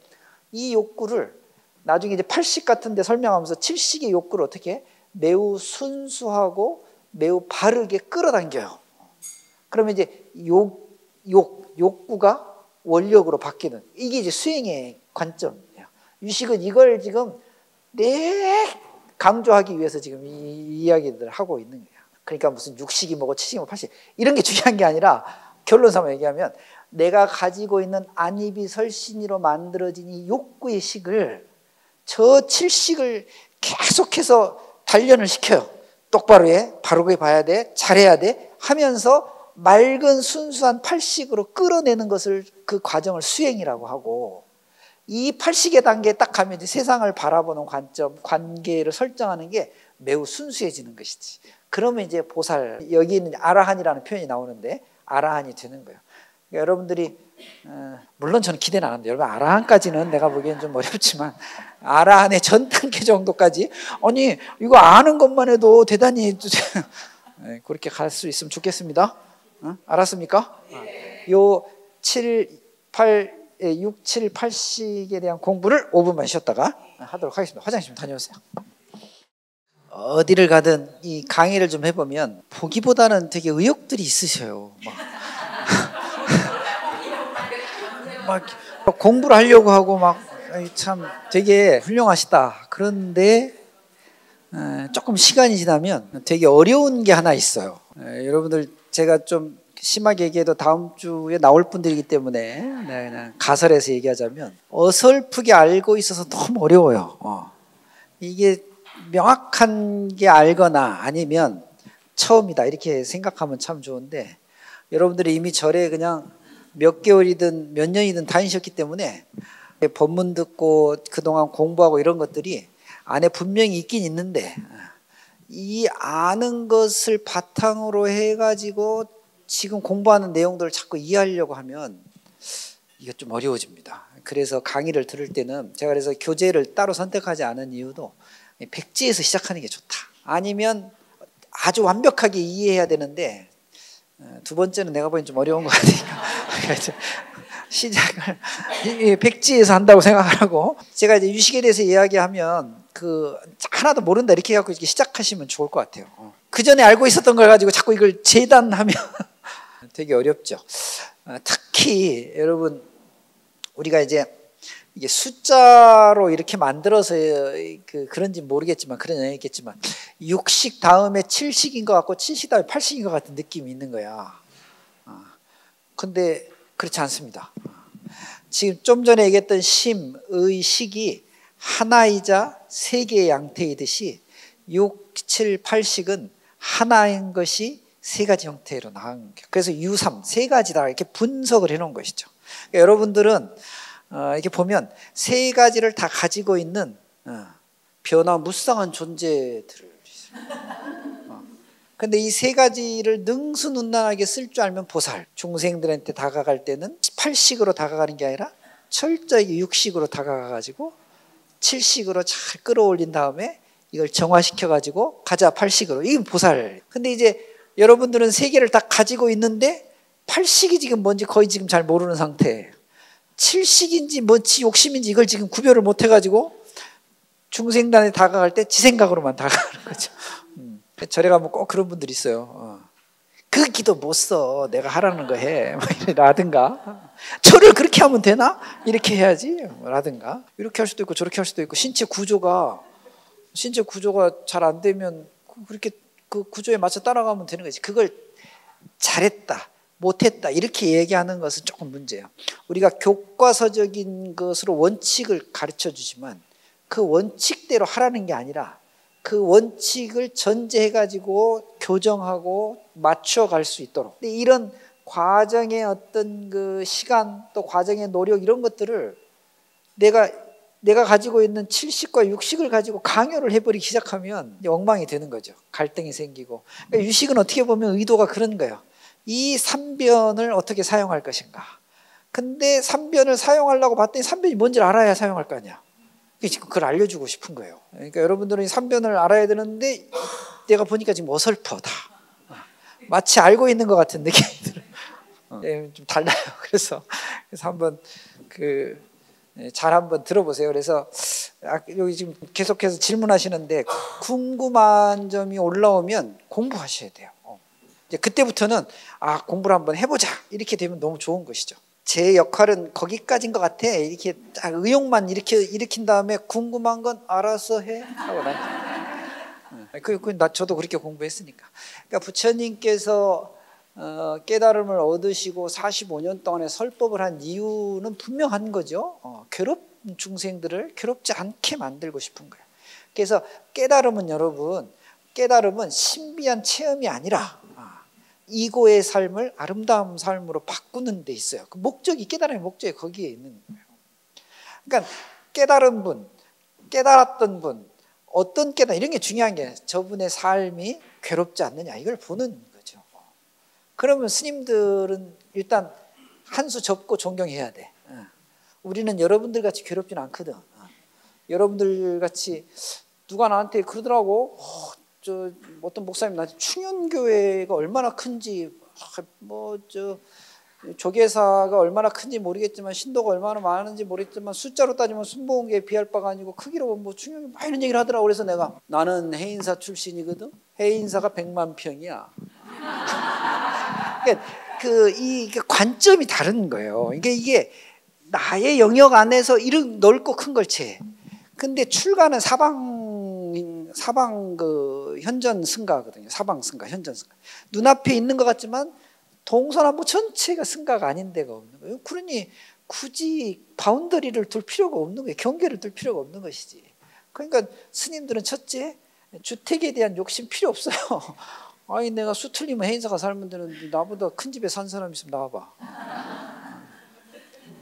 이 욕구를 나중에 이제 8식 같은 데 설명하면서 7식의 욕구를 어떻게 매우 순수하고 매우 바르게 끌어당겨요. 그러면 이제 욕구가 원력으로 바뀌는, 이게 이제 수행의 관점이에요. 유식은 이걸 지금 강조하기 위해서 지금 이 이야기들을 하고 있는 거예요. 그러니까 무슨 육식이 뭐고 칠식이 뭐고 팔식 이런 게 중요한 게 아니라 결론 삼아 얘기하면 내가 가지고 있는 안입이 설신이로 만들어진 이 욕구의 식을 저 칠식을 계속해서 단련을 시켜요. 똑바로 해, 바르게 봐야 돼, 잘해야 돼 하면서 맑은 순수한 팔식으로 끌어내는 것을, 그 과정을 수행이라고 하고, 이 팔식의 단계에 딱 가면 이제 세상을 바라보는 관점, 관계를 설정하는 게 매우 순수해지는 것이지. 그러면 이제 보살, 여기는 아라한이라는 표현이 나오는데 아라한이 되는 거예요. 그러니까 여러분들이 물론 저는 기대는 안 합니다. 여러분 아라한까지는 내가 보기엔 좀 어렵지만 아라한의 전 단계 정도까지, 아니 이거 아는 것만 해도 대단히 그렇게 갈 수 있으면 좋겠습니다. 알았습니까? 요 7, 7, 8식에 대한 공부를 5분만 쉬었다가 하도록 하겠습니다. 화장실 좀 다녀오세요. 어디를 가든 이 강의를 좀 해보면 보기보다는 되게 의욕들이 있으셔요. 막 공부를 하려고 하고 막 참 되게 훌륭하시다. 그런데 조금 시간이 지나면 되게 어려운 게 하나 있어요. 여러분들 제가 좀 심하게 얘기해도 다음 주에 나올 분들이기 때문에 그냥 가설해서 얘기하자면 어설프게 알고 있어서 너무 어려워요. 이게 명확한 게 알거나 아니면 처음이다 이렇게 생각하면 참 좋은데, 여러분들이 이미 절에 그냥 몇 개월이든 몇 년이든 다니셨기 때문에 법문 듣고 그동안 공부하고 이런 것들이 안에 분명히 있긴 있는데, 이 아는 것을 바탕으로 해가지고 지금 공부하는 내용들을 자꾸 이해하려고 하면 이게 좀 어려워집니다. 그래서 강의를 들을 때는 제가 그래서 교재를 따로 선택하지 않은 이유도 백지에서 시작하는 게 좋다. 아니면 아주 완벽하게 이해해야 되는데 두 번째는 내가 보기엔 좀 어려운 것 같으니까 시작을 백지에서 한다고 생각하고, 제가 이제 유식에 대해서 이야기하면 그 하나도 모른다 이렇게 해갖고 이렇게 시작하시면 좋을 것 같아요. 그 전에 알고 있었던 걸 가지고 자꾸 이걸 재단하면 되게 어렵죠. 특히 여러분, 우리가 이제 이게 숫자로 이렇게 만들어서 그런지 모르겠지만 그런 영향이 있겠지만, 6식 다음에 7식인 것 같고 7식 다음에 8식인 것 같은 느낌이 있는 거야. 근데 그렇지 않습니다. 지금 좀 전에 얘기했던 심, 의, 식이 하나이자 세 개의 양태이듯이 6, 7, 8식은 하나인 것이 세 가지 형태로 나온 거예요. 그래서 유삼 세 가지다 이렇게 분석을 해놓은 것이죠. 그러니까 여러분들은 이렇게 보면 세 가지를 다 가지고 있는 변화무쌍한 존재들을. 근데 이 세 가지를 능수능란하게 쓸 줄 알면 보살, 중생들한테 다가갈 때는 8식으로 다가가는 게 아니라 철저하게 6식으로 다가가가지고 7식으로 잘 끌어올린 다음에 이걸 정화시켜가지고 가자 8식으로. 이게 보살. 근데 이제 여러분들은 세 개를 다 가지고 있는데 8식이 지금 뭔지 거의 지금 잘 모르는 상태예요. 7식인지 뭔지 욕심인지 이걸 지금 구별을 못 해가지고 중생단에 다가갈 때 지 생각으로만 다가가는 거죠. 절에 가면 꼭 그런 분들이 있어요. 그 기도 못 써. 내가 하라는 거 해. 라든가. 절을 그렇게 하면 되나? 이렇게 해야지. 라든가. 이렇게 할 수도 있고 저렇게 할 수도 있고, 신체 구조가 잘 안 되면 그렇게 그 구조에 맞춰 따라가면 되는 거지. 그걸 잘했다, 못했다 이렇게 얘기하는 것은 조금 문제예요. 우리가 교과서적인 것으로 원칙을 가르쳐 주지만 그 원칙대로 하라는 게 아니라 그 원칙을 전제해가지고 교정하고 맞춰갈 수 있도록. 근데 이런 과정의 어떤 그 시간 또 과정의 노력 이런 것들을 내가 가지고 있는 7식과 6식을 가지고 강요를 해버리기 시작하면 엉망이 되는 거죠. 갈등이 생기고. 그러니까 유식은 어떻게 보면 의도가 그런 거예요. 이 삼변을 어떻게 사용할 것인가. 근데 삼변을 사용하려고 봤더니 삼변이 뭔지를 알아야 사용할 거 아니야. 지금 그걸 알려주고 싶은 거예요. 그러니까 여러분들은 삼변을 알아야 되는데 내가 보니까 지금 어설퍼 다. 마치 알고 있는 것 같은 느낌이 들어요. 좀 달라요. 그래서 한번 잘 한번 들어보세요. 그래서 여기 지금 계속해서 질문하시는데 궁금한 점이 올라오면 공부하셔야 돼요. 이제 그때부터는 공부를 한번 해보자 이렇게 되면 너무 좋은 것이죠. 제 역할은 거기까지인 것 같아. 이렇게 딱 의욕만 일으킨 다음에 궁금한 건 알아서 해 하고 저도 그렇게 공부했으니까. 그러니까 부처님께서 깨달음을 얻으시고 45년 동안에 설법을 한 이유는 분명한 거죠. 중생들을 괴롭지 않게 만들고 싶은 거예요. 그래서 여러분 깨달음은 신비한 체험이 아니라 이고의 삶을 아름다운 삶으로 바꾸는 데 있어요. 그 목적이, 깨달음의 목적이 거기에 있는 거예요. 그러니까 깨달은 분, 깨달았던 분, 어떤 이런 게 중요한 게 저분의 삶이 괴롭지 않느냐 이걸 보는 거죠. 그러면 스님들은 일단 한 수 접고 존경해야 돼. 우리는 여러분들 같이 괴롭지는 않거든. 여러분들 같이 누가 나한테 그러더라고. 어떤 목사님 나한테 충현교회가 얼마나 큰지, 조계사가 얼마나 큰지 모르겠지만 신도가 얼마나 많은지 모르겠지만 숫자로 따지면 순복음교회에 비할 바가 아니고 크기로 충현교 막 이런 얘기를 하더라고. 그래서 나는 해인사 출신이거든. 해인사가 100만 평이야. 그러니까 이 관점이 다른 거예요. 이게 나의 영역 안에서 이런 넓고 큰 걸 채. 근데 출가는 사방 현전 승가거든요. 사방 승가, 현전 승가. 눈앞에 있는 것 같지만 동서남북 전체가 승가가 아닌 데가 없는 거예요. 그러니 굳이 바운더리를 둘 필요가 없는 거예요. 경계를 둘 필요가 없는 것이지. 그러니까 스님들은 첫째, 주택에 대한 욕심 필요 없어요. 아니 내가 수틀리면 해인사가 살면 되는데 나보다 큰 집에 산 사람 있으면 나와봐.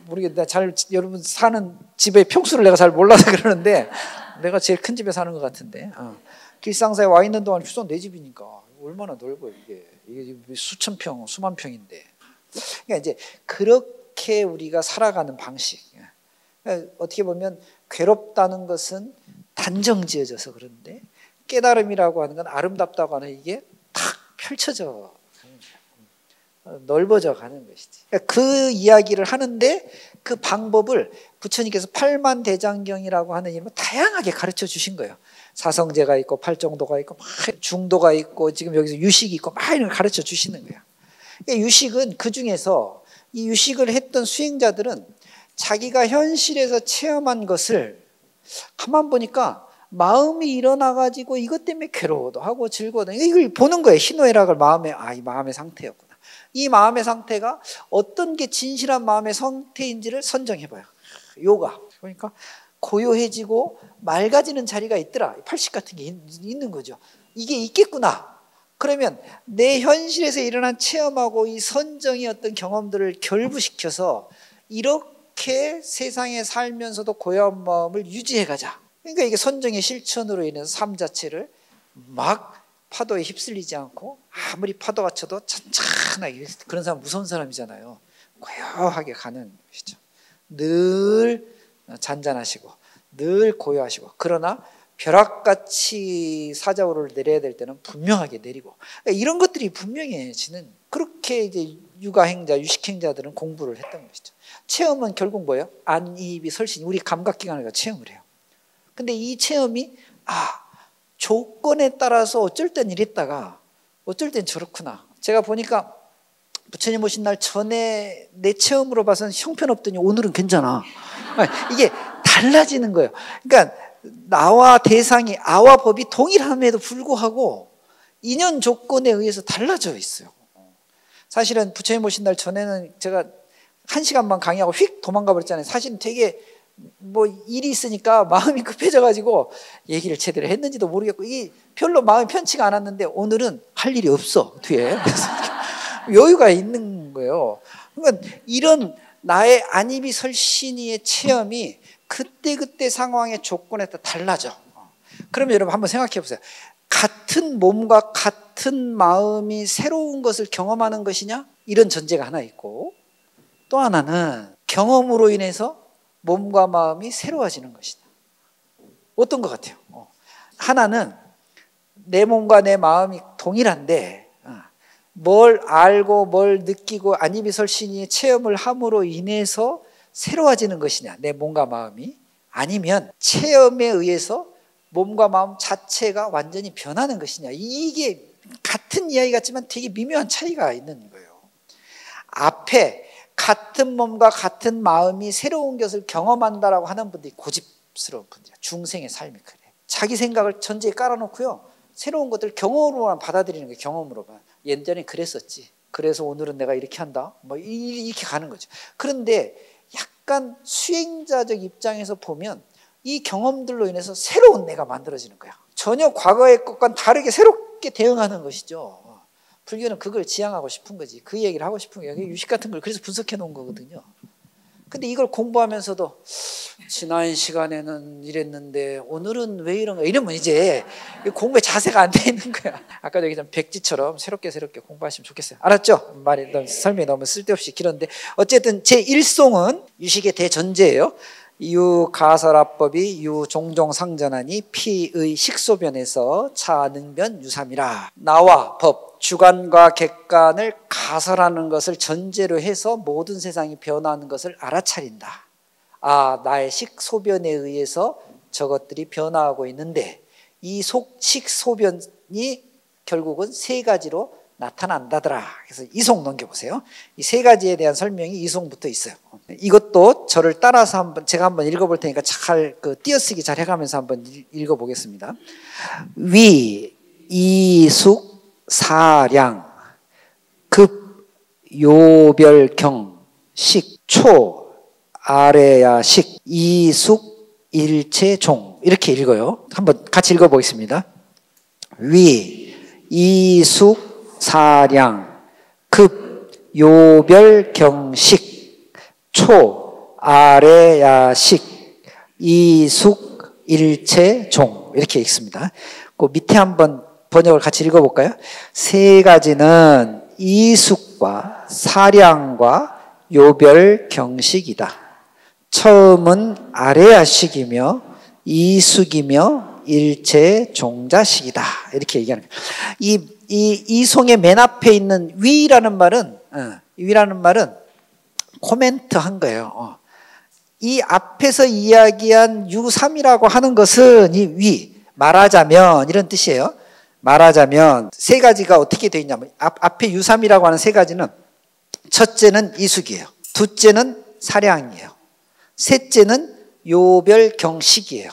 모르겠다. 여러분 사는 집의 평수를 내가 잘 몰라서 그러는데 내가 제일 큰 집에 사는 것 같은데. 길상사에 와 있는 동안 휴선 내 집이니까 얼마나 넓어요 이게 수천 평, 수만 평인데. 그러니까 이제 그렇게 우리가 살아가는 방식. 그러니까 어떻게 보면 괴롭다는 것은 단정지어져서 그런데 깨달음이라고 하는 건 아름답다고 하는 이게 탁 펼쳐져 넓어져 가는 것이지. 그러니까 그 이야기를 하는데 그 방법을 부처님께서 팔만대장경이라고 하는 이름을 다양하게 가르쳐 주신 거예요. 사성제가 있고 팔정도가 있고 막 중도가 있고 지금 여기서 유식이 있고 막 이런 걸 가르쳐 주시는 거예요. 그러니까 유식은 그 중에서 이 유식을 했던 수행자들은 자기가 현실에서 체험한 것을 가만 보니까 마음이 일어나가지고 이것 때문에 괴로워도 하고 즐거워도 이걸 보는 거예요. 희노애락을 마음에 이 마음의 상태였구나. 이 마음의 상태가 어떤 게 진실한 마음의 상태인지를 선정해봐요. 요가 그러니까 고요해지고 맑아지는 자리가 있더라. 80 같은 게 있는 거죠. 이게 있겠구나. 그러면 내 현실에서 일어난 체험하고 이 선정의 어떤 경험들을 결부시켜서 이렇게 세상에 살면서도 고요한 마음을 유지해가자. 그러니까 이게 선정의 실천으로 인해서 삶 자체를 막 파도에 휩쓸리지 않고 아무리 파도가 쳐도 찬찬하게, 그런 사람 무서운 사람이잖아요. 고요하게 가는 것이죠. 늘 잔잔하시고 늘 고요하시고, 그러나 벼락같이 사자우를 내려야 될 때는 분명하게 내리고, 이런 것들이 분명해지는, 그렇게 이제 육아행자, 유식행자들은 공부를 했던 것이죠. 체험은 결국 뭐예요? 안이입이 설신, 우리 감각기관을 체험을 해요. 근데 이 체험이 조건에 따라서 어쩔 땐 이랬다가 어쩔 땐 저렇구나. 제가 보니까 부처님 오신 날 전에 내 체험으로 봐서는 형편없더니 오늘은 괜찮아. 이게 달라지는 거예요. 그러니까 나와 대상이, 아와 법이 동일함에도 불구하고 인연 조건에 의해서 달라져 있어요. 사실은 부처님 오신 날 전에는 제가 1시간만 강의하고 휙 도망가 버렸잖아요. 사실은 되게 일이 있으니까 마음이 급해져가지고 얘기를 제대로 했는지도 모르겠고, 이게 별로 마음이 편치가 않았는데 오늘은 할 일이 없어 뒤에. 그래서 여유가 있는 거예요. 그러니까 이런 나의 안입이 설신이의 체험이 그때그때 상황의 조건에 따라 달라져. 그러면 여러분 한번 생각해 보세요. 같은 몸과 같은 마음이 새로운 것을 경험하는 것이냐? 이런 전제가 하나 있고, 또 하나는 경험으로 인해서 몸과 마음이 새로워지는 것이다. 어떤 것 같아요? 하나는 내 몸과 내 마음이 동일한데 뭘 알고 뭘 느끼고 안입이 설신이 체험을 함으로 인해서 새로워지는 것이냐, 내 몸과 마음이, 아니면 체험에 의해서 몸과 마음 자체가 완전히 변하는 것이냐. 이게 같은 이야기 같지만 되게 미묘한 차이가 있는 거예요. 앞에 같은 몸과 같은 마음이 새로운 것을 경험한다라고 하는 분들이 고집스러운 분들이야. 중생의 삶이 그래. 자기 생각을 전제에 깔아놓고요, 새로운 것들 경험으로만 받아들이는 거예요. 경험으로만. 예전에 그랬었지, 그래서 오늘은 내가 이렇게 한다, 이렇게 가는 거죠. 그런데 약간 수행자적 입장에서 보면 이 경험들로 인해서 새로운 내가 만들어지는 거야. 전혀 과거의 것과는 다르게 새롭게 대응하는 것이죠. 불교는 그걸 지향하고 싶은 거지. 그 얘기를 하고 싶은 거예요. 유식 같은 걸 그래서 분석해 놓은 거거든요. 근데 이걸 공부하면서도 지난 시간에는 이랬는데 오늘은 왜 이런가, 이러면 이제 공부에 자세가 안 돼 있는 거야. 아까 얘기했던 백지처럼 새롭게 공부하시면 좋겠어요. 알았죠? 설명이 너무 쓸데없이 길었는데, 어쨌든 제1송은 유식의 대전제예요. 유가설합법이 유종종상전하니 피의 식소변에서 차능변 유삼이라. 나와 법, 주관과 객관을 가설하는 것을 전제로 해서 모든 세상이 변화하는 것을 알아차린다. 나의 식소변에 의해서 저것들이 변화하고 있는데 이 식소변이 결국은 세 가지로 나타난다더라. 그래서 이송 넘겨보세요. 이 세 가지에 대한 설명이 이송부터 있어요. 이것도 저를 따라서 제가 한번 읽어볼 테니까 잘 띄어쓰기 잘 해가면서 한번 읽어보겠습니다. 위, 이숙, 사량, 급, 요별경, 식, 초, 아래야 식, 이숙, 일체, 종, 이렇게 읽어요. 한번 같이 읽어보겠습니다. 위, 이숙, 사량, 급, 요별, 경식, 초, 아래야식, 이숙, 일체, 종 이렇게 읽습니다. 그 밑에 한번 번역을 같이 읽어볼까요? 세 가지는 이숙과 사량과 요별, 경식이다. 처음은 아래야식이며 이숙이며 일체, 종자식이다. 이렇게 얘기하는 거예요. 이 송의 맨 앞에 있는 위라는 말은 코멘트 한 거예요. 이 앞에서 이야기한 유삼이라고 하는 것은 이 위, 말하자면 이런 뜻이에요. 말하자면 세 가지가 어떻게 되어 있냐면 앞에 유삼이라고 하는 세 가지는 첫째는 이숙이에요. 둘째는 사량이에요. 셋째는 요별, 경식이에요.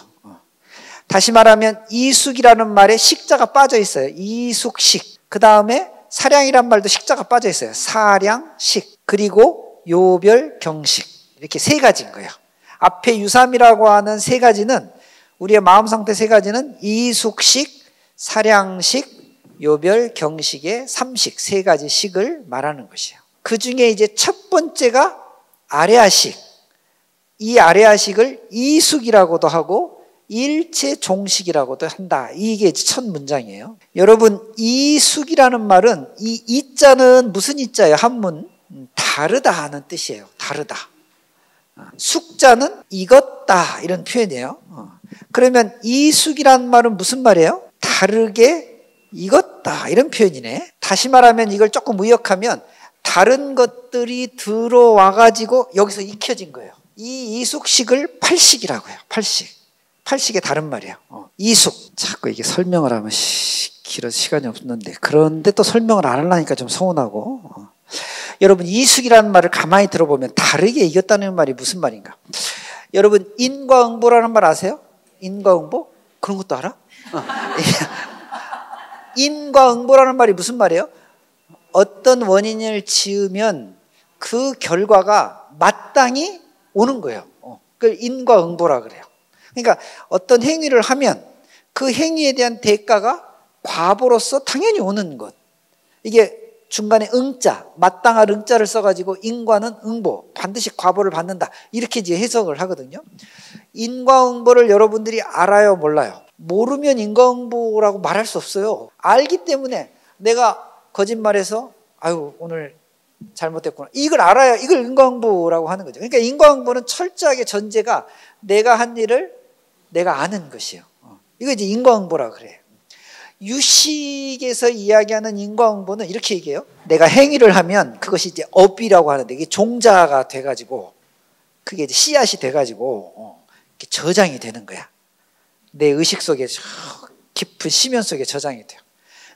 다시 말하면 이숙이라는 말에 식자가 빠져 있어요. 이숙식. 그 다음에 사량이란 말도 식자가 빠져 있어요. 사량식. 그리고 요별, 경식. 이렇게 세 가지인 거예요. 앞에 유삼이라고 하는 세 가지는 우리의 마음 상태 세 가지는 이숙식, 사량식, 요별, 경식의 삼식 세 가지 식을 말하는 것이에요. 그 중에 이제 첫 번째가 아레아식. 이 아레아식을 이숙이라고도 하고 일체 종식이라고도 한다. 이게 첫 문장이에요. 여러분 이숙이라는 말은 이 이자는 무슨 이자예요? 한문 다르다 하는 뜻이에요. 다르다. 숙자는 익었다 이런 표현이에요. 그러면 이숙이라는 말은 무슨 말이에요? 다르게 익었다 이런 표현이네. 다시 말하면 이걸 조금 의역하면 다른 것들이 들어와 가지고 여기서 익혀진 거예요. 이 이숙식을 팔식이라고 해요. 팔식의 다른 말이에요. 이숙. 자꾸 이게 설명을 하면 길어서 시간이 없는데 그런데 또 설명을 안 하려니까 좀 서운하고. 여러분 이숙이라는 말을 가만히 들어보면 다르게 이겼다는 말이 무슨 말인가? 여러분 인과응보라는 말 아세요? 인과응보? 그런 것도 알아? 인과응보라는 말이 무슨 말이에요? 어떤 원인을 지으면 그 결과가 마땅히 오는 거예요. 그걸 인과응보라 그래요. 그러니까 어떤 행위를 하면 그 행위에 대한 대가가 과보로서 당연히 오는 것. 이게 중간에 응자, 마땅할 응자를 써가지고 인과는 응보, 반드시 과보를 받는다. 이렇게 이제 해석을 하거든요. 인과응보를 여러분들이 알아요, 몰라요? 모르면 인과응보라고 말할 수 없어요. 알기 때문에 내가 거짓말해서 아유 오늘 잘못됐구나. 이걸 알아야 이걸 인과응보라고 하는 거죠. 그러니까 인과응보는 철저하게 전제가 내가 한 일을 내가 아는 것이에요. 이거 이제 인과응보라고 그래요. 유식에서 이야기하는 인과응보는 이렇게 얘기해요. 내가 행위를 하면 그것이 이제 업이라고 하는데 이게 종자가 돼가지고 그게 이제 씨앗이 돼가지고 이렇게 저장이 되는 거야. 내 의식 속에 깊은 심연 속에 저장이 돼요.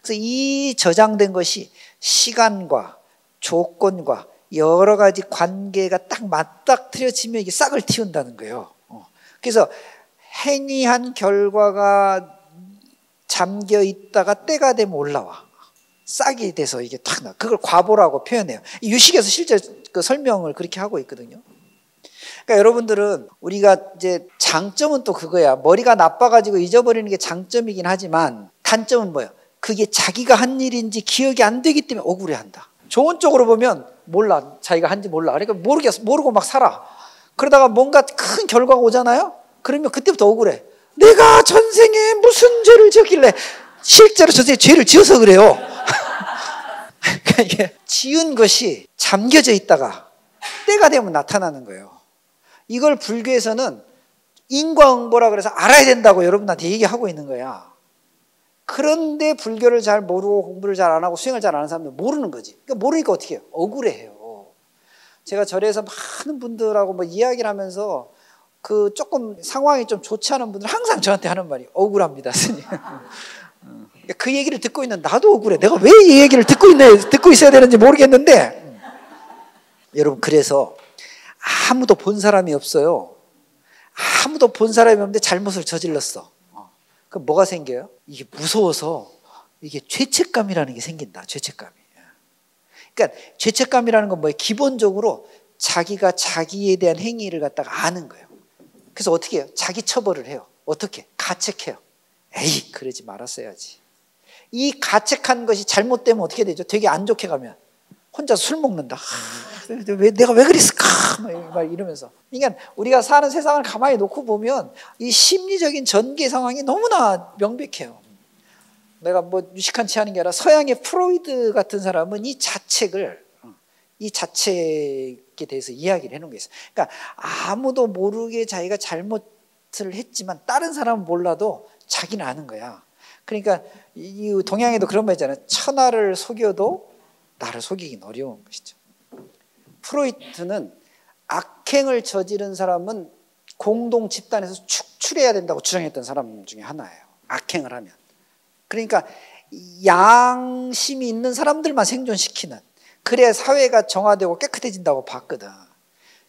그래서 이 저장된 것이 시간과 조건과 여러 가지 관계가 딱 맞닥뜨려지면 이게 싹을 틔운다는 거예요. 그래서 행위한 결과가 잠겨 있다가 때가 되면 올라와. 싹이 돼서 이게 탁 나. 그걸 과보라고 표현해요. 유식에서 실제 그 설명을 그렇게 하고 있거든요. 그러니까 여러분들은 우리가 이제 장점은 또 그거야. 머리가 나빠가지고 잊어버리는 게 장점이긴 하지만 단점은 뭐예요? 그게 자기가 한 일인지 기억이 안 되기 때문에 억울해한다. 좋은 쪽으로 보면 몰라. 자기가 한지 몰라. 그러니까 모르고 막 살아. 그러다가 뭔가 큰 결과가 오잖아요. 그러면 그때부터 억울해. 내가 전생에 무슨 죄를 지었길래 실제로 전생에 죄를 지어서 그래요. 그러니까 이게 지은 것이 잠겨져 있다가 때가 되면 나타나는 거예요. 이걸 불교에서는 인과응보라 그래서 알아야 된다고 여러분한테 얘기하고 있는 거야. 그런데 불교를 잘 모르고 공부를 잘 안 하고 수행을 잘 안 하는 사람들은 모르는 거지. 그러니까 모르니까 어떻게 해요? 억울해해요. 제가 절에서 많은 분들하고 뭐 이야기를 하면서 그 조금 상황이 좀 좋지 않은 분들은 항상 저한테 하는 말이 억울합니다, 스님. 그 얘기를 듣고 있는 나도 억울해. 내가 왜 이 얘기를 듣고 있어야 되는지 모르겠는데. 여러분 그래서 아무도 본 사람이 없어요. 아무도 본 사람이 없는데 잘못을 저질렀어. 그럼 뭐가 생겨요? 이게 무서워서 이게 죄책감이라는 게 생긴다. 죄책감이. 그러니까 죄책감이라는 건 뭐예요? 기본적으로 자기가 자기에 대한 행위를 갖다가 아는 거예요. 그래서 어떻게 해요? 자기 처벌을 해요. 어떻게? 가책해요. 에이, 그러지 말았어야지. 이 가책한 것이 잘못되면 어떻게 되죠? 되게 안 좋게 가면 혼자 술 먹는다. 내가 왜 그랬을까? 막 이러면서. 그러니까 우리가 사는 세상을 가만히 놓고 보면 이 심리적인 전개 상황이 너무나 명백해요. 내가 뭐 유식한 취하는 게 아니라 서양의 프로이드 같은 사람은 이 자책에 대해서 이야기를 해놓은 게 있어요. 그러니까 아무도 모르게 자기가 잘못을 했지만 다른 사람은 몰라도 자기는 아는 거야. 그러니까 이 동양에도 그런 말 있잖아요. 천하를 속여도 나를 속이긴 어려운 것이죠. 프로이트는 악행을 저지른 사람은 공동 집단에서 축출해야 된다고 주장했던 사람 중에 하나예요. 악행을 하면. 그러니까 양심이 있는 사람들만 생존시키는, 그래야 사회가 정화되고 깨끗해진다고 봤거든.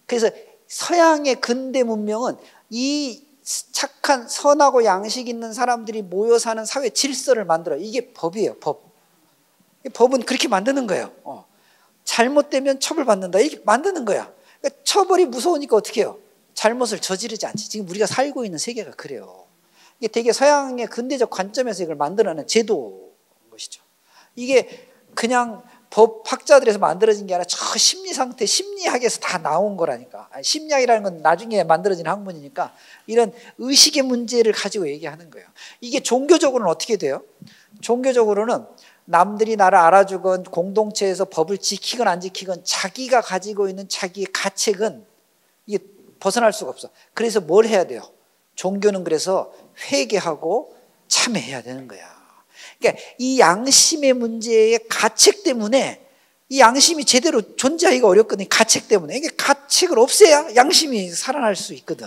그래서 서양의 근대 문명은 이 착한 선하고 양식 있는 사람들이 모여 사는 사회 질서를 만들어요. 이게 법이에요. 법은 그렇게 만드는 거예요. 잘못되면 처벌받는다 이렇게 만드는 거야. 그러니까 처벌이 무서우니까 어떻게 해요? 잘못을 저지르지 않지. 지금 우리가 살고 있는 세계가 그래요. 이게 되게 서양의 근대적 관점에서 이걸 만들어낸 제도인 것이죠. 이게 그냥 법학자들에서 만들어진 게 아니라 저 심리 상태, 심리학에서 다 나온 거라니까. 심리학이라는 건 나중에 만들어진 학문이니까 이런 의식의 문제를 가지고 얘기하는 거예요. 이게 종교적으로는 어떻게 돼요? 종교적으로는 남들이 나를 알아주건 공동체에서 법을 지키건 안 지키건 자기가 가지고 있는 자기의 가책은 이게 벗어날 수가 없어. 그래서 뭘 해야 돼요? 종교는 그래서 회개하고 참회해야 되는 거야. 그러니까 이 양심의 문제의 가책 때문에 이 양심이 제대로 존재하기가 어렵거든요. 가책 때문에. 이게 가책을 없애야 양심이 살아날 수 있거든.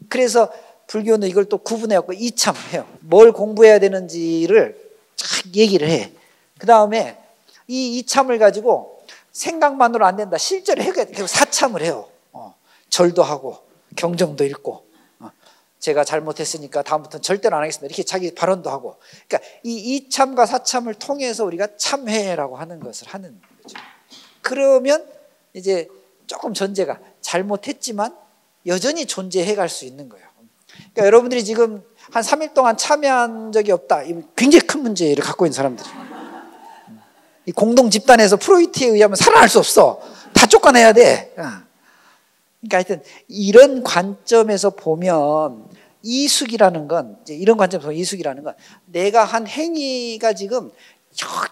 그래서 불교는 이걸 또 구분해갖고 이참해요. 뭘 공부해야 되는지를 쫙 얘기를 해. 그 다음에 이 이참을 가지고 생각만으로 안 된다. 실제로 해야 돼. 사참을 해요. 절도 하고 경정도 읽고 제가 잘못했으니까 다음부터는 절대로 안 하겠습니다. 이렇게 자기 발언도 하고. 그러니까 이 이참과 사참을 통해서 우리가 참회라고 하는 것을 하는 거죠. 그러면 이제 조금 전제가 잘못했지만 여전히 존재해 갈 수 있는 거예요. 그러니까 여러분들이 지금 한 3일 동안 참여한 적이 없다. 굉장히 큰 문제를 갖고 있는 사람들이. 이 공동 집단에서 프로이트에 의하면 살아날 수 없어. 다 쫓아내야 돼. 그러니까 하여튼 이런 관점에서 보면 이숙이라는 건, 이제 이런 관점에서 보면 이숙이라는 건 내가 한 행위가 지금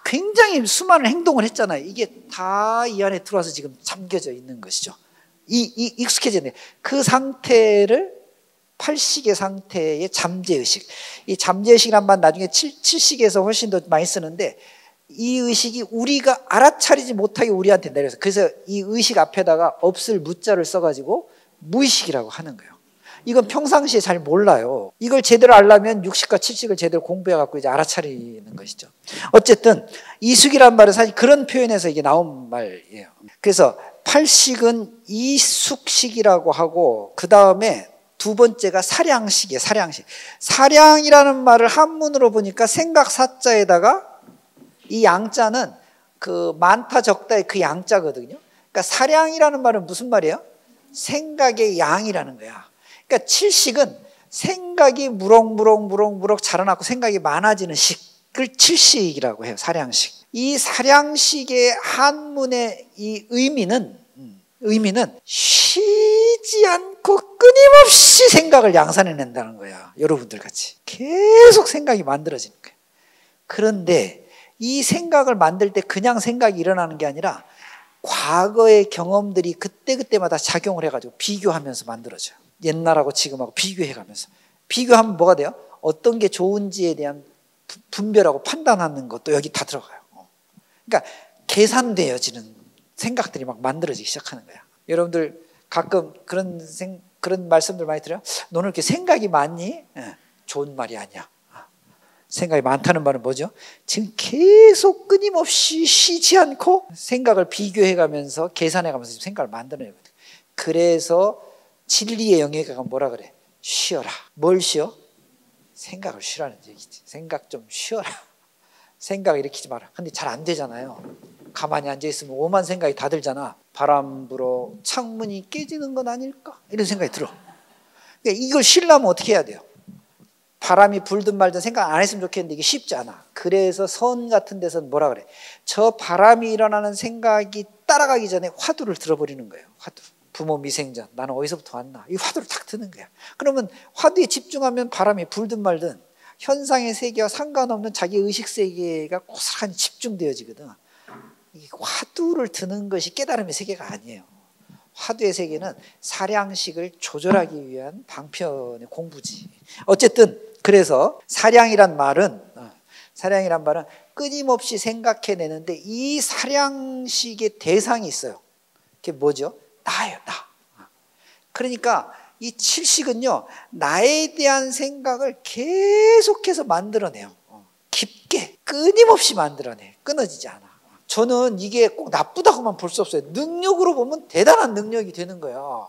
굉장히 수많은 행동을 했잖아요. 이게 다 이 안에 들어와서 지금 잠겨져 있는 것이죠. 익숙해졌네. 그 상태를 팔식의 상태의 잠재의식. 이 잠재의식이란 말 나중에 칠식에서 훨씬 더 많이 쓰는데 이 의식이 우리가 알아차리지 못하게 우리한테 내려서, 그래서 이 의식 앞에다가 없을 무자를 써가지고 무의식이라고 하는 거예요. 이건 평상시에 잘 몰라요. 이걸 제대로 알려면 육식과 칠식을 제대로 공부해갖고 이제 알아차리는 것이죠. 어쨌든 이숙이란 말은 사실 그런 표현에서 이게 나온 말이에요. 그래서 팔식은 이숙식이라고 하고, 그 다음에 두 번째가 사량식이에요. 사량식. 사량이라는 말을 한문으로 보니까 생각 사자에다가 이 양자는 그 많다 적다의 그 양자거든요. 그러니까 사량이라는 말은 무슨 말이에요? 생각의 양이라는 거야. 그러니까 칠식은 생각이 무럭무럭 자라나고 생각이 많아지는 식을 칠식이라고 해요. 사량식. 이 사량식의 한문의 이 의미는 쉬지 않고 끊임없이 생각을 양산해낸다는 거야. 여러분들 같이 계속 생각이 만들어지는 거야. 그런데 이 생각을 만들 때 그냥 생각이 일어나는 게 아니라 과거의 경험들이 그때그때마다 작용을 해가지고 비교하면서 만들어져요. 옛날하고 지금하고 비교해가면서. 비교하면 뭐가 돼요? 어떤 게 좋은지에 대한 분별하고 판단하는 것도 여기 다 들어가요. 그러니까 계산되어지는 생각들이 막 만들어지기 시작하는 거야. 여러분들 가끔 그런 말씀들 많이 들어요. 너는 이렇게 생각이 많니? 좋은 말이 아니야. 생각이 많다는 말은 뭐죠? 지금 계속 끊임없이 쉬지 않고 생각을 비교해가면서 계산해가면서 지금 생각을 만들어내거든요. 그래서 진리의 영역에 가면 뭐라 그래? 쉬어라. 뭘 쉬어? 생각을 쉬라는 얘기지. 생각 좀 쉬어라. 생각 일으키지 마라. 근데 잘 안 되잖아요. 가만히 앉아있으면 오만 생각이 다 들잖아. 바람 불어 창문이 깨지는 건 아닐까? 이런 생각이 들어. 그러니까 이걸 쉬려면 어떻게 해야 돼요? 바람이 불든 말든 생각 안 했으면 좋겠는데 이게 쉽지 않아. 그래서 선 같은 데서는 뭐라 그래? 저 바람이 일어나는 생각이 따라가기 전에 화두를 들어버리는 거예요. 화두. 부모 미생전, 나는 어디서부터 왔나? 이 화두를 탁 드는 거야. 그러면 화두에 집중하면 바람이 불든 말든 현상의 세계와 상관없는 자기 의식 세계가 고스란히 집중되어지거든. 이 화두를 드는 것이 깨달음의 세계가 아니에요. 화두의 세계는 사량식을 조절하기 위한 방편의 공부지. 어쨌든 그래서 사량이란 말은 끊임없이 생각해내는데 이 사량식의 대상이 있어요. 그게 뭐죠? 나예요, 나. 그러니까 이 칠식은요, 나에 대한 생각을 계속해서 만들어내요. 깊게, 끊임없이 만들어내. 끊어지지 않아. 저는 이게 꼭 나쁘다고만 볼 수 없어요. 능력으로 보면 대단한 능력이 되는 거야.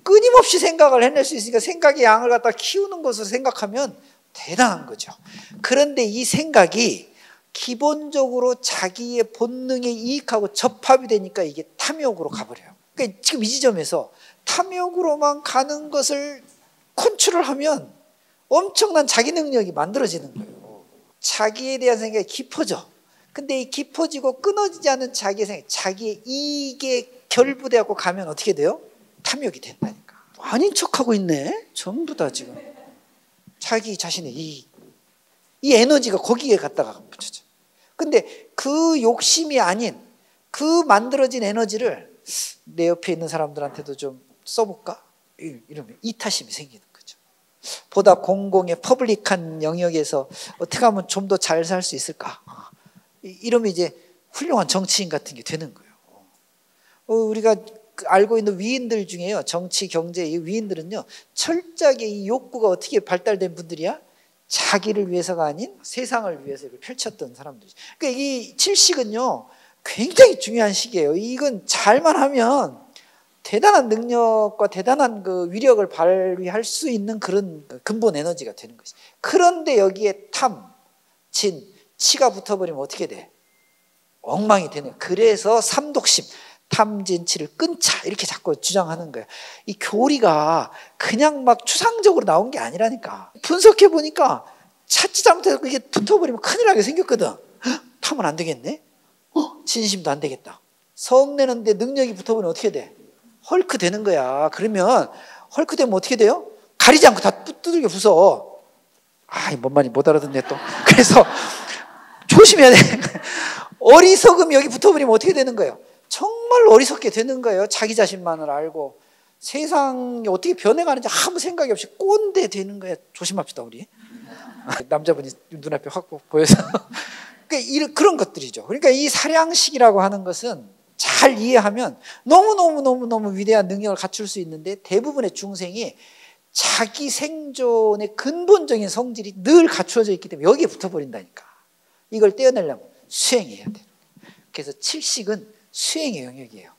끊임없이 생각을 해낼 수 있으니까 생각의 양을 갖다 키우는 것을 생각하면 대단한 거죠. 그런데 이 생각이 기본적으로 자기의 본능에 이익하고 접합이 되니까 이게 탐욕으로 가버려요. 그러니까 지금 이 지점에서 탐욕으로만 가는 것을 컨트롤하면 엄청난 자기 능력이 만들어지는 거예요. 자기에 대한 생각이 깊어져. 근데 이 깊어지고 끊어지지 않은 자기의 생각, 자기의 이익에 결부되고 가면 어떻게 돼요? 탐욕이 된다니까. 아닌 척하고 있네. 전부 다 지금 자기 자신의 이익, 이 에너지가 거기에 갖다가 붙여져. 근데 그 욕심이 아닌 그 만들어진 에너지를 내 옆에 있는 사람들한테도 좀 써볼까? 이러면 이타심이 생기는 거죠. 보다 공공의 퍼블릭한 영역에서 어떻게 하면 좀 더 잘 살 수 있을까? 이러면 이제 훌륭한 정치인 같은 게 되는 거예요. 우리가 알고 있는 위인들 중에요, 정치, 경제 이 위인들은요, 철저하게 이 욕구가 어떻게 발달된 분들이야? 자기를 위해서가 아닌 세상을 위해서 펼쳤던 사람들이죠. 그러니까 이 칠식은요, 굉장히 중요한 시기예요. 이건 잘만 하면 대단한 능력과 대단한 그 위력을 발휘할 수 있는 그런 근본 에너지가 되는 것이죠. 그런데 여기에 탐, 진, 치가 붙어버리면 어떻게 돼? 엉망이 되네. 그래서 삼독심, 탐진치를 끊자 이렇게 자꾸 주장하는 거예요. 이 교리가 그냥 막 추상적으로 나온 게 아니라니까. 분석해 보니까 찾지 잘못해서 이게 붙어버리면 큰일 나게 생겼거든. 탐은 안 되겠네. 진심도 안 되겠다. 성내는데 능력이 붙어버리면 어떻게 돼? 헐크 되는 거야. 그러면 헐크 되면 어떻게 돼요? 가리지 않고 다 두들겨 부숴. 뭔 말인지 못 알아듣네 또. 그래서 조심해야 돼. 어리석음이 여기 붙어버리면 어떻게 되는 거예요? 정말 어리석게 되는 거예요. 자기 자신만을 알고 세상이 어떻게 변해가는지 아무 생각이 없이 꼰대 되는 거예요. 조심합시다 우리. 남자분이 눈앞에 확 보여서. 그러니까 그런 것들이죠. 그러니까 이 사량식이라고 하는 것은 잘 이해하면 너무너무 위대한 능력을 갖출 수 있는데, 대부분의 중생이 자기 생존의 근본적인 성질이 늘 갖추어져 있기 때문에 여기에 붙어버린다니까. 이걸 떼어내려면 수행해야 돼요. 그래서 칠식은 수행의 영역이에요.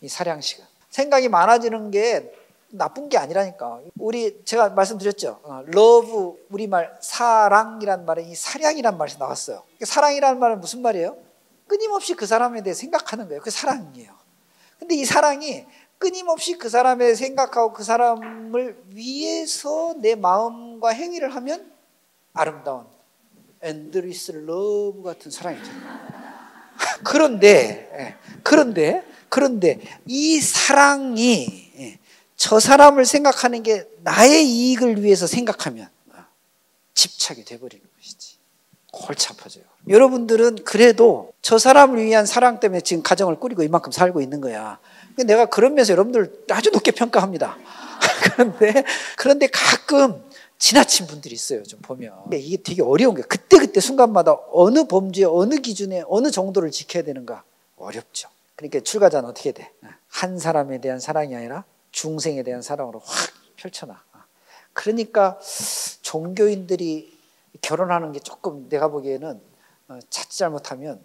이 사량식은 생각이 많아지는 게 나쁜 게 아니라니까. 제가 말씀드렸죠. 러브, 우리말 사랑이란 말에 이 사량이란 말이 나왔어요. 사랑이라는 말은 무슨 말이에요? 끊임없이 그 사람에 대해 생각하는 거예요. 그 사랑이에요. 근데 이 사랑이 끊임없이 그 사람에 대해 생각하고 그 사람을 위해서 내 마음과 행위를 하면 아름다운 엔드리스 러브 같은 사랑이 돼요. 그런데 이 사랑이 저 사람을 생각하는 게 나의 이익을 위해서 생각하면 집착이 돼버리는 것이지. 골치 아파져요. 여러분들은 그래도 저 사람을 위한 사랑 때문에 지금 가정을 꾸리고 이만큼 살고 있는 거야. 내가 그런 면에서 여러분들 아주 높게 평가합니다. 그런데 가끔 지나친 분들이 있어요. 좀 보면 이게 되게 어려운 거예요. 그때 순간마다 어느 범주에 어느 기준에 어느 정도를 지켜야 되는가 어렵죠. 그러니까 출가자는 어떻게 돼? 한 사람에 대한 사랑이 아니라 중생에 대한 사랑으로 확 펼쳐놔. 그러니까 종교인들이 결혼하는 게 조금 내가 보기에는 자칫 잘못하면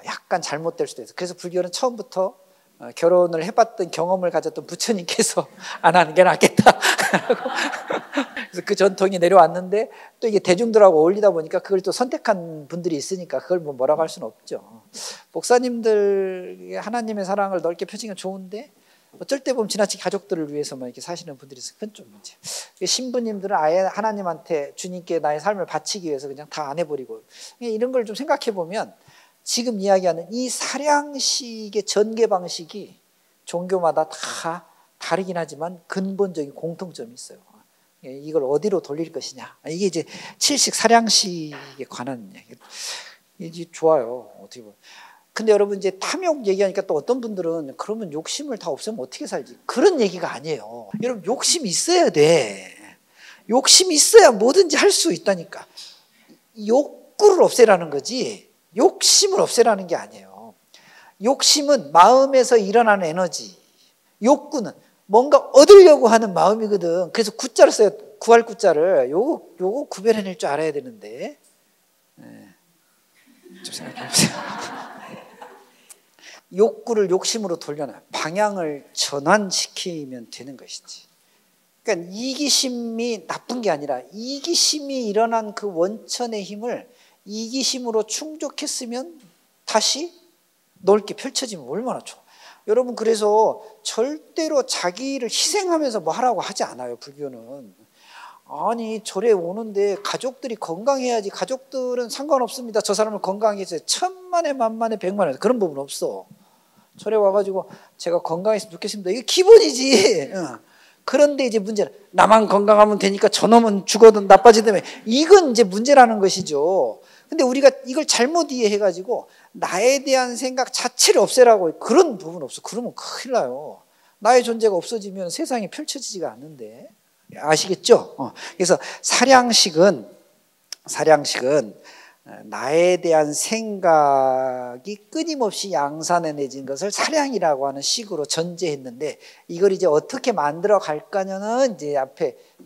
약간 잘못될 수도 있어요. 그래서 불교는 처음부터 결혼을 해봤던 경험을 가졌던 부처님께서 안 하는 게 낫겠다. 그래서 그 전통이 내려왔는데 또 이게 대중들하고 어울리다 보니까 그걸 또 선택한 분들이 있으니까 그걸 뭐라고 할 수는 없죠. 목사님들 하나님의 사랑을 넓게 펼치는 건 좋은데 어쩔 때 보면 지나치게 가족들을 위해서만 이렇게 사시는 분들이 있어요. 그건 좀 문제. 신부님들은 아예 하나님한테 주님께 나의 삶을 바치기 위해서 그냥 다 안 해버리고, 이런 걸 좀 생각해 보면 지금 이야기하는 이 사량식의 전개 방식이 종교마다 다 다르긴 하지만 근본적인 공통점이 있어요. 이걸 어디로 돌릴 것이냐. 이게 이제 칠식 사량식에 관한 얘기. 이게 좋아요. 어떻게 보면. 근데 여러분 이제 탐욕 얘기하니까 또 어떤 분들은 그러면 욕심을 다 없애면 어떻게 살지? 그런 얘기가 아니에요. 여러분 욕심 있어야 돼. 욕심이 있어야 뭐든지 할 수 있다니까. 욕구를 없애라는 거지 욕심을 없애라는 게 아니에요. 욕심은 마음에서 일어나는 에너지, 욕구는 뭔가 얻으려고 하는 마음이거든. 그래서 구자를 써요. 구할 구자를. 요거 구별해낼 줄 알아야 되는데. 좀 생각해 보세요. 욕구를 욕심으로 돌려놔. 방향을 전환시키면 되는 것이지. 그러니까 이기심이 나쁜 게 아니라 이기심이 일어난 그 원천의 힘을 이기심으로 충족했으면 다시 넓게 펼쳐지면 얼마나 좋아. 여러분 그래서 절대로 자기를 희생하면서 뭐 하라고 하지 않아요. 불교는. 아니 절에 오는데 가족들이 건강해야지. 가족들은 상관없습니다. 저 사람을 건강하게 해서 천만에 만만에 백만에 그런 부분 없어. 절에 와가지고 제가 건강했으면 좋겠습니다. 이게 기본이지. 그런데 이제 문제는 나만 건강하면 되니까 저놈은 죽어도 나빠지다며. 이건 이제 문제라는 것이죠. 근데 우리가 이걸 잘못 이해해가지고 나에 대한 생각 자체를 없애라고 그런 부분 없어. 그러면 큰일 나요. 나의 존재가 없어지면 세상이 펼쳐지지가 않는데. 아시겠죠? 그래서 사량식은 나에 대한 생각이 끊임없이 양산해내진 것을 사량이라고 하는 식으로 전제했는데, 이걸 이제 어떻게 만들어 갈까는 이제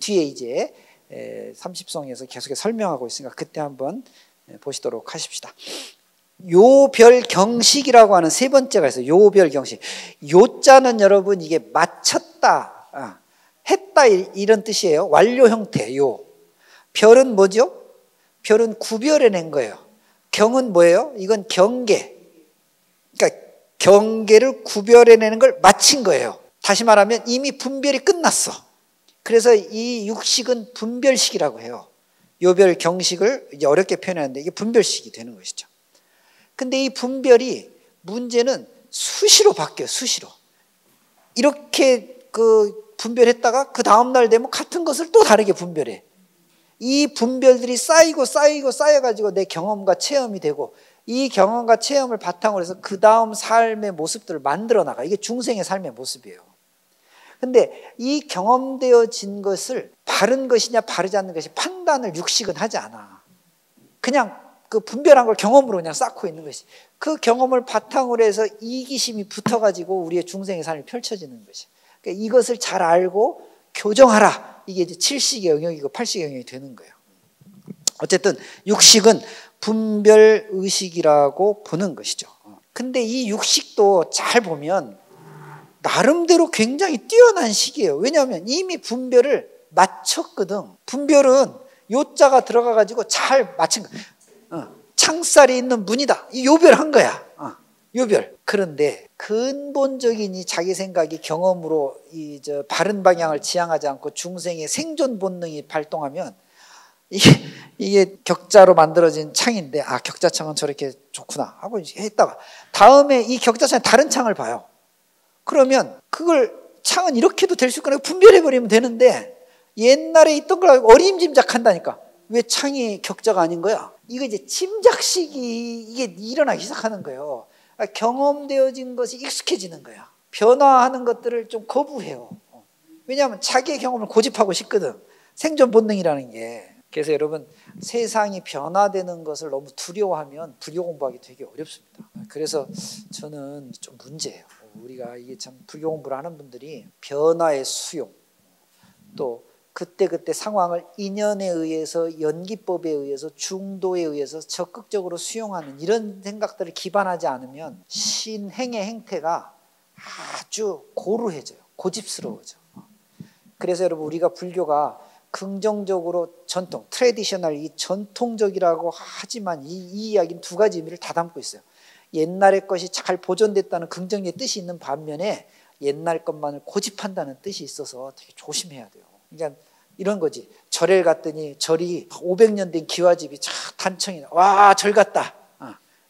뒤에 이제 30성에서 계속해서 설명하고 있으니까 그때 한번 보시도록 하십시다. 요별경식이라고 하는 세 번째가 있어요. 요별경식. 요자는 여러분 이게 맞췄다, 했다 이런 뜻이에요. 완료 형태. 요 별은 뭐죠? 별은 구별해낸 거예요. 경은 뭐예요? 이건 경계. 그러니까 경계를 구별해내는 걸 마친 거예요. 다시 말하면 이미 분별이 끝났어. 그래서 이 육식은 분별식이라고 해요. 요별경식을 이제 어렵게 표현하는데 이게 분별식이 되는 것이죠. 근데 이 분별이 문제는 수시로 바뀌어요. 수시로. 이렇게 분별했다가 그 다음날 되면 같은 것을 또 다르게 분별해. 이 분별들이 쌓여가지고 내 경험과 체험이 되고, 이 경험과 체험을 바탕으로 해서 그 다음 삶의 모습들을 만들어 나가. 이게 중생의 삶의 모습이에요. 근데 이 경험되어진 것을 바른 것이냐 바르지 않는 것이 판단을 육식은 하지 않아. 그냥 그 분별한 걸 경험으로 그냥 쌓고 있는 것이. 그 경험을 바탕으로 해서 이기심이 붙어가지고 우리의 중생의 삶이 펼쳐지는 것이. 그러니까 이것을 잘 알고 교정하라. 이게 이제 7식의 영역이고 8식의 영역이 되는 거예요. 어쨌든 육식은 분별의식이라고 보는 것이죠. 근데 이 육식도 잘 보면 나름대로 굉장히 뛰어난 식이에요. 왜냐하면 이미 분별을 맞췄거든. 분별은 요자가 들어가가지고 잘 맞춘 거야. 창살이 있는 문이다. 이 요별한 거야. 요별. 그런데 근본적인 이 자기 생각이 경험으로 바른 방향을 지향하지 않고 중생의 생존 본능이 발동하면 이게 격자로 만들어진 창인데, 격자창은 저렇게 좋구나 하고 했다가 다음에 이 격자창에 다른 창을 봐요. 그러면 그걸 창은 이렇게도 될 수 있구나 분별해버리면 되는데, 옛날에 있던 걸 어림짐작한다니까. 왜 창이 격자가 아닌 거야? 이거 이제 짐작식이 이게 일어나기 시작하는 거예요. 경험되어진 것이 익숙해지는 거야. 변화하는 것들을 좀 거부해요. 왜냐하면 자기의 경험을 고집하고 싶거든. 생존 본능이라는 게. 그래서 여러분 세상이 변화되는 것을 너무 두려워하면 불교 공부하기 되게 어렵습니다. 그래서 저는 좀 문제예요. 우리가 이게 참 불교 공부를 하는 분들이 변화의 수용, 또 그때 상황을 인연에 의해서, 연기법에 의해서, 중도에 의해서 적극적으로 수용하는 이런 생각들을 기반하지 않으면 신행의 행태가 아주 고루해져요. 고집스러워져. 그래서 여러분 우리가 불교가 긍정적으로 전통, 트레디셔널, 이 전통적이라고 하지만 이 이야기는 두 가지 의미를 다 담고 있어요. 옛날의 것이 잘 보존됐다는 긍정의 뜻이 있는 반면에 옛날 것만을 고집한다는 뜻이 있어서 되게 조심해야 돼요. 그러니까 이런 거지. 절에 갔더니 절이 500년 된 기와집이 단청이 와, 절 같다.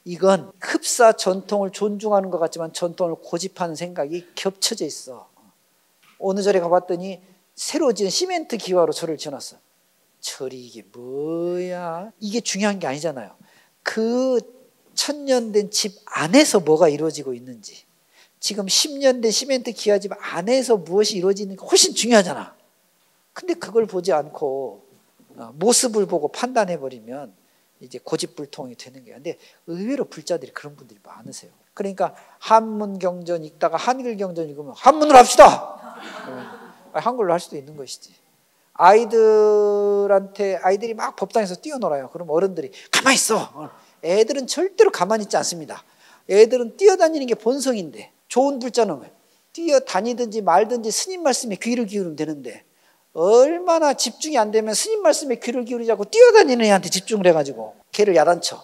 이건 흡사 전통을 존중하는 것 같지만 전통을 고집하는 생각이 겹쳐져 있어. 어느 절에 가봤더니 새로 지은 시멘트 기와로 절을 지어놨어. 절이 이게 뭐야? 이게 중요한 게 아니잖아요. 그 1000년 된 집 안에서 뭐가 이루어지고 있는지, 지금 10년 된 시멘트 기와집 안에서 무엇이 이루어지는가 훨씬 중요하잖아. 근데 그걸 보지 않고 모습을 보고 판단해버리면 이제 고집불통이 되는 거예요. 근데 의외로 불자들이 그런 분들이 많으세요. 그러니까 한문 경전 읽다가 한글 경전 읽으면 한문으로 합시다. 한글로 할 수도 있는 것이지. 아이들이 막 법당에서 뛰어놀아요. 그럼 어른들이 가만히 있어. 애들은 절대로 가만히 있지 않습니다. 애들은 뛰어다니는 게 본성인데, 좋은 불자는 뛰어다니든지 말든지 스님 말씀에 귀를 기울이면 되는데, 얼마나 집중이 안 되면 스님 말씀에 귀를 기울이자고 뛰어다니는 애한테 집중을 해가지고 걔를 야단쳐.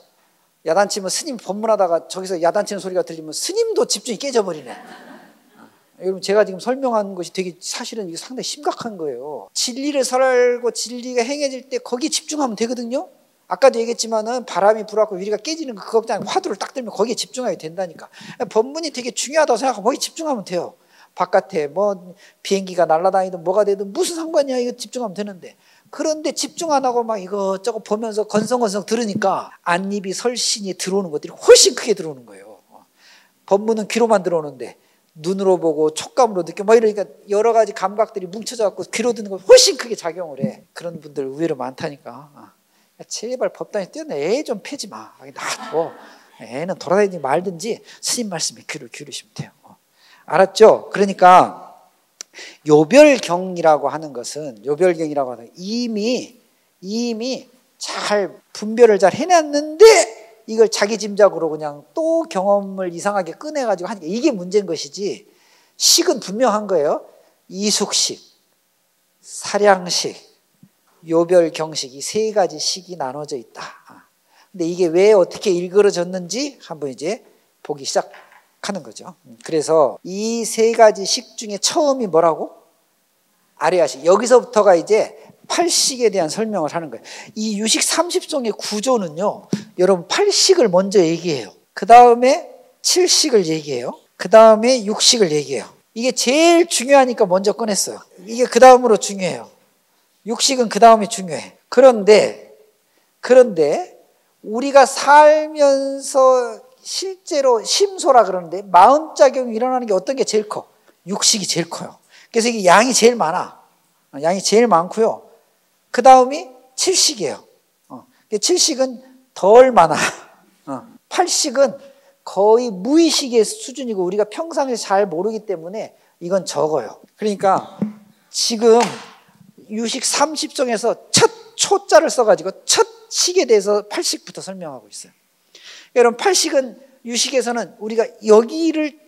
야단치면 스님 법문하다가 저기서 야단치는 소리가 들리면 스님도 집중이 깨져버리네. 여러분, 제가 지금 설명한 것이 되게 사실은 이게 상당히 심각한 거예요. 진리를 살고 진리가 행해질 때 거기에 집중하면 되거든요. 아까도 얘기했지만은 바람이 불어갖고 위리가 깨지는 거 그거 그냥 화두를 딱 들면 거기에 집중하게 된다니까. 법문이 되게 중요하다고 생각하고 거기에 집중하면 돼요. 바깥에 뭐 비행기가 날아다니든 뭐가 되든 무슨 상관이야, 이거 집중하면 되는데. 그런데 집중 안 하고 막 이것저것 보면서 건성건성 들으니까 안입이 설신이 들어오는 것들이 훨씬 크게 들어오는 거예요. 법문은 귀로만 들어오는데 눈으로 보고 촉감으로 느껴 막 이러니까 여러 가지 감각들이 뭉쳐져 갖고 귀로 듣는 거 훨씬 크게 작용을 해. 그런 분들 의외로 많다니까. 제발 법당에 뛰어내. 애 좀 패지 마. 놔둬. 애는 돌아다니든지 말든지 스님 말씀에 귀를 기울이시면 돼요. 알았죠? 그러니까 요별경이라고 하는 것은 이미 잘 분별을 잘 해놨는데 이걸 자기 짐작으로 그냥 또 경험을 이상하게 꺼내가지고 하니까 이게 문제인 것이지, 식은 분명한 거예요. 이숙식, 사량식, 요별경식, 이 세 가지 식이 나눠져 있다. 근데 이게 왜 어떻게 일그러졌는지 한번 이제 보기 시작하는 거죠. 그래서 이 세 가지 식 중에 처음이 뭐라고? 아레아식. 여기서부터가 이제 8식에 대한 설명을 하는 거예요. 이 유식 30종의 구조는요, 여러분 8식을 먼저 얘기해요. 그 다음에 7식을 얘기해요. 그 다음에 6식을 얘기해요. 이게 제일 중요하니까 먼저 꺼냈어요. 이게 그 다음으로 중요해요. 6식은 그 다음에 중요해. 그런데 우리가 살면서 실제로 심소라 그러는데 마음작용이 일어나는 게 어떤 게 제일 커? 6식이 제일 커요. 그래서 이게 양이 제일 많아. 양이 제일 많고요. 그 다음이 7식이에요. 7식은 덜 많아. 8식은 거의 무의식의 수준이고 우리가 평상시에 잘 모르기 때문에 이건 적어요. 그러니까 지금 유식 30종에서 첫 초자를 써가지고 첫 식에 대해서 8식부터 설명하고 있어요. 여러분, 8식은 유식에서는 우리가 여기를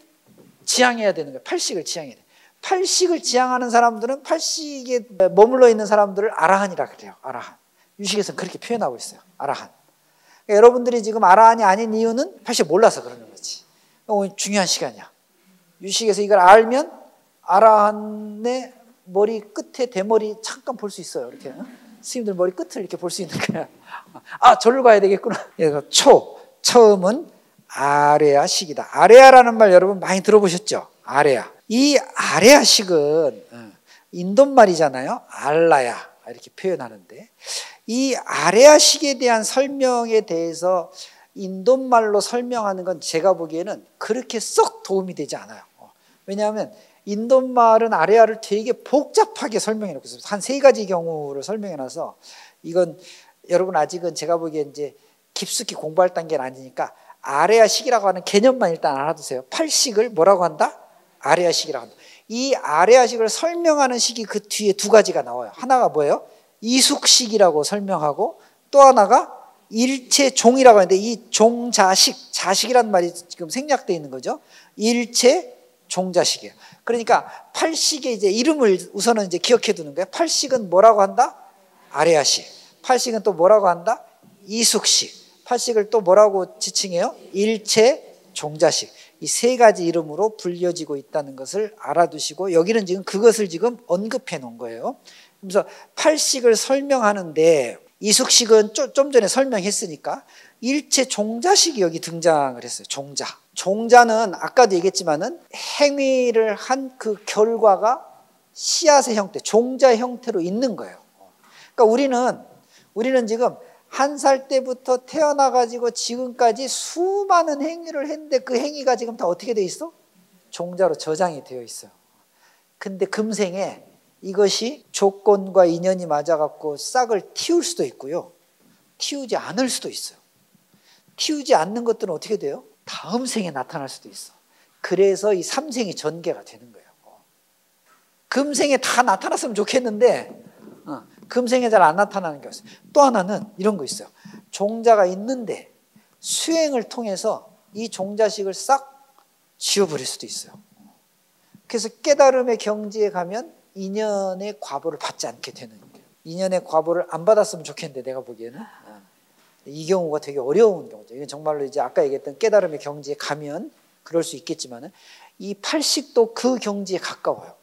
지향해야 되는 거예요. 8식을 지향해야 돼요. 8식을 지향하는 사람들은 8식에 머물러 있는 사람들을 아라한이라 그래요. 아라한. 유식에서는 그렇게 표현하고 있어요. 아라한. 그러니까 여러분들이 지금 아라한이 아닌 이유는 8식 몰라서 그러는 거지. 오늘 중요한 시간이야. 유식에서 이걸 알면 아라한의 머리 끝에 대머리 잠깐 볼 수 있어요. 이렇게 스님들 머리 끝을 이렇게 볼 수 있는 거야. 아, 절로 가야 되겠구나. 그래서 처음은 아레아식이다. 아레아라는 말 여러분 많이 들어보셨죠? 아레아. 이 아레아식은 인도말이잖아요. 알라야 이렇게 표현하는데, 이 아레아식에 대한 설명에 대해서 인도말로 설명하는 건 제가 보기에는 그렇게 썩 도움이 되지 않아요. 왜냐하면 인도말은 아레아를 되게 복잡하게 설명해 놓고 있어요. 한 3가지 경우를 설명해 놔서 이건 여러분 아직은 제가 보기엔 이제 깊숙이 공부할 단계는 아니니까 아레아식이라고 하는 개념만 일단 알아두세요. 8식을 뭐라고 한다? 아레아식이라고 한다. 이 아레아식을 설명하는 식이 그 뒤에 2가지가 나와요. 하나가 뭐예요? 이숙식이라고 설명하고, 또 하나가 일체종이라고 하는데, 이 종자식, 자식이란 말이 지금 생략되어 있는 거죠. 일체종자식이에요. 그러니까 8식의 이제 이름을 우선은 이제 기억해 두는 거예요. 8식은 뭐라고 한다? 아레아식. 8식은 또 뭐라고 한다? 이숙식. 8식을 또 뭐라고 지칭해요? 일체종자식. 이 세 가지 이름으로 불려지고 있다는 것을 알아두시고, 여기는 지금 그것을 지금 언급해 놓은 거예요. 그래서 팔식을 설명하는데 이숙식은 좀 전에 설명했으니까 일체 종자식이 여기 등장을 했어요. 종자. 종자는 아까도 얘기했지만은 행위를 한 그 결과가 씨앗의 형태, 종자의 형태로 있는 거예요. 그러니까 우리는 지금 1살 때부터 태어나가지고 지금까지 수많은 행위를 했는데 그 행위가 지금 다 어떻게 돼 있어? 종자로 저장이 되어 있어요. 근데 금생에 이것이 조건과 인연이 맞아갖고 싹을 틔울 수도 있고요, 틔우지 않을 수도 있어요. 틔우지 않는 것들은 어떻게 돼요? 다음 생에 나타날 수도 있어. 그래서 이 삼생이 전개가 되는 거예요. 금생에 다 나타났으면 좋겠는데 금생에 잘 안 나타나는 게 있어요. 또 하나는 이런 거 있어요. 종자가 있는데 수행을 통해서 이 종자식을 싹 지워버릴 수도 있어요. 그래서 깨달음의 경지에 가면 인연의 과보를 받지 않게 되는 거예요. 인연의 과보를 안 받았으면 좋겠는데 내가 보기에는 이 경우가 되게 어려운 경우죠. 이건 정말로 이제 아까 얘기했던 깨달음의 경지에 가면 그럴 수 있겠지만은 이 팔식도 그 경지에 가까워요.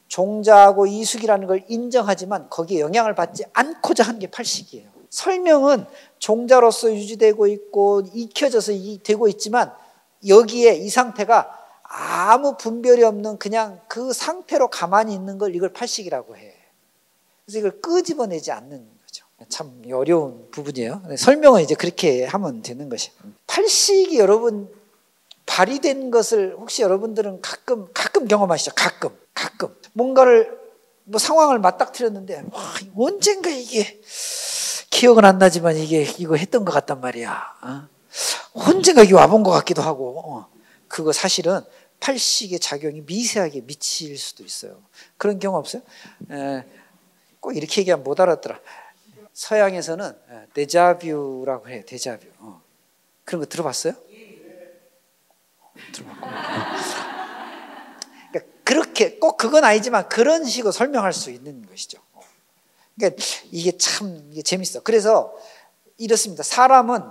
종자하고 이숙이라는 걸 인정하지만 거기에 영향을 받지 않고자 한 게 팔식이에요. 설명은 종자로서 유지되고 있고 익혀져서 되고 있지만 여기에 이 상태가 아무 분별이 없는 그냥 그 상태로 가만히 있는 걸 이걸 팔식이라고 해. 그래서 이걸 끄집어내지 않는 거죠. 참 어려운 부분이에요. 설명은 이제 그렇게 하면 되는 것이. 팔식이 여러분 발휘된 것을 혹시 여러분들은 가끔 경험하시죠? 가끔 뭔가를 뭐 상황을 맞닥뜨렸는데 언젠가 이게 기억은 안 나지만 이거 했던 것 같단 말이야. 언젠가 이게 와본 것 같기도 하고 그거 사실은 팔식의 작용이 미세하게 미칠 수도 있어요. 그런 경우 없어요? 꼭 이렇게 얘기하면 못 알아들어. 서양에서는 데자뷰라고 해요. 데자뷰. 그런 거 들어봤어요? 들어봤구나. 그러니까 그렇게 꼭 그건 아니지만 그런 식으로 설명할 수 있는 것이죠. 그러니까 이게 재밌어. 그래서 이렇습니다. 사람은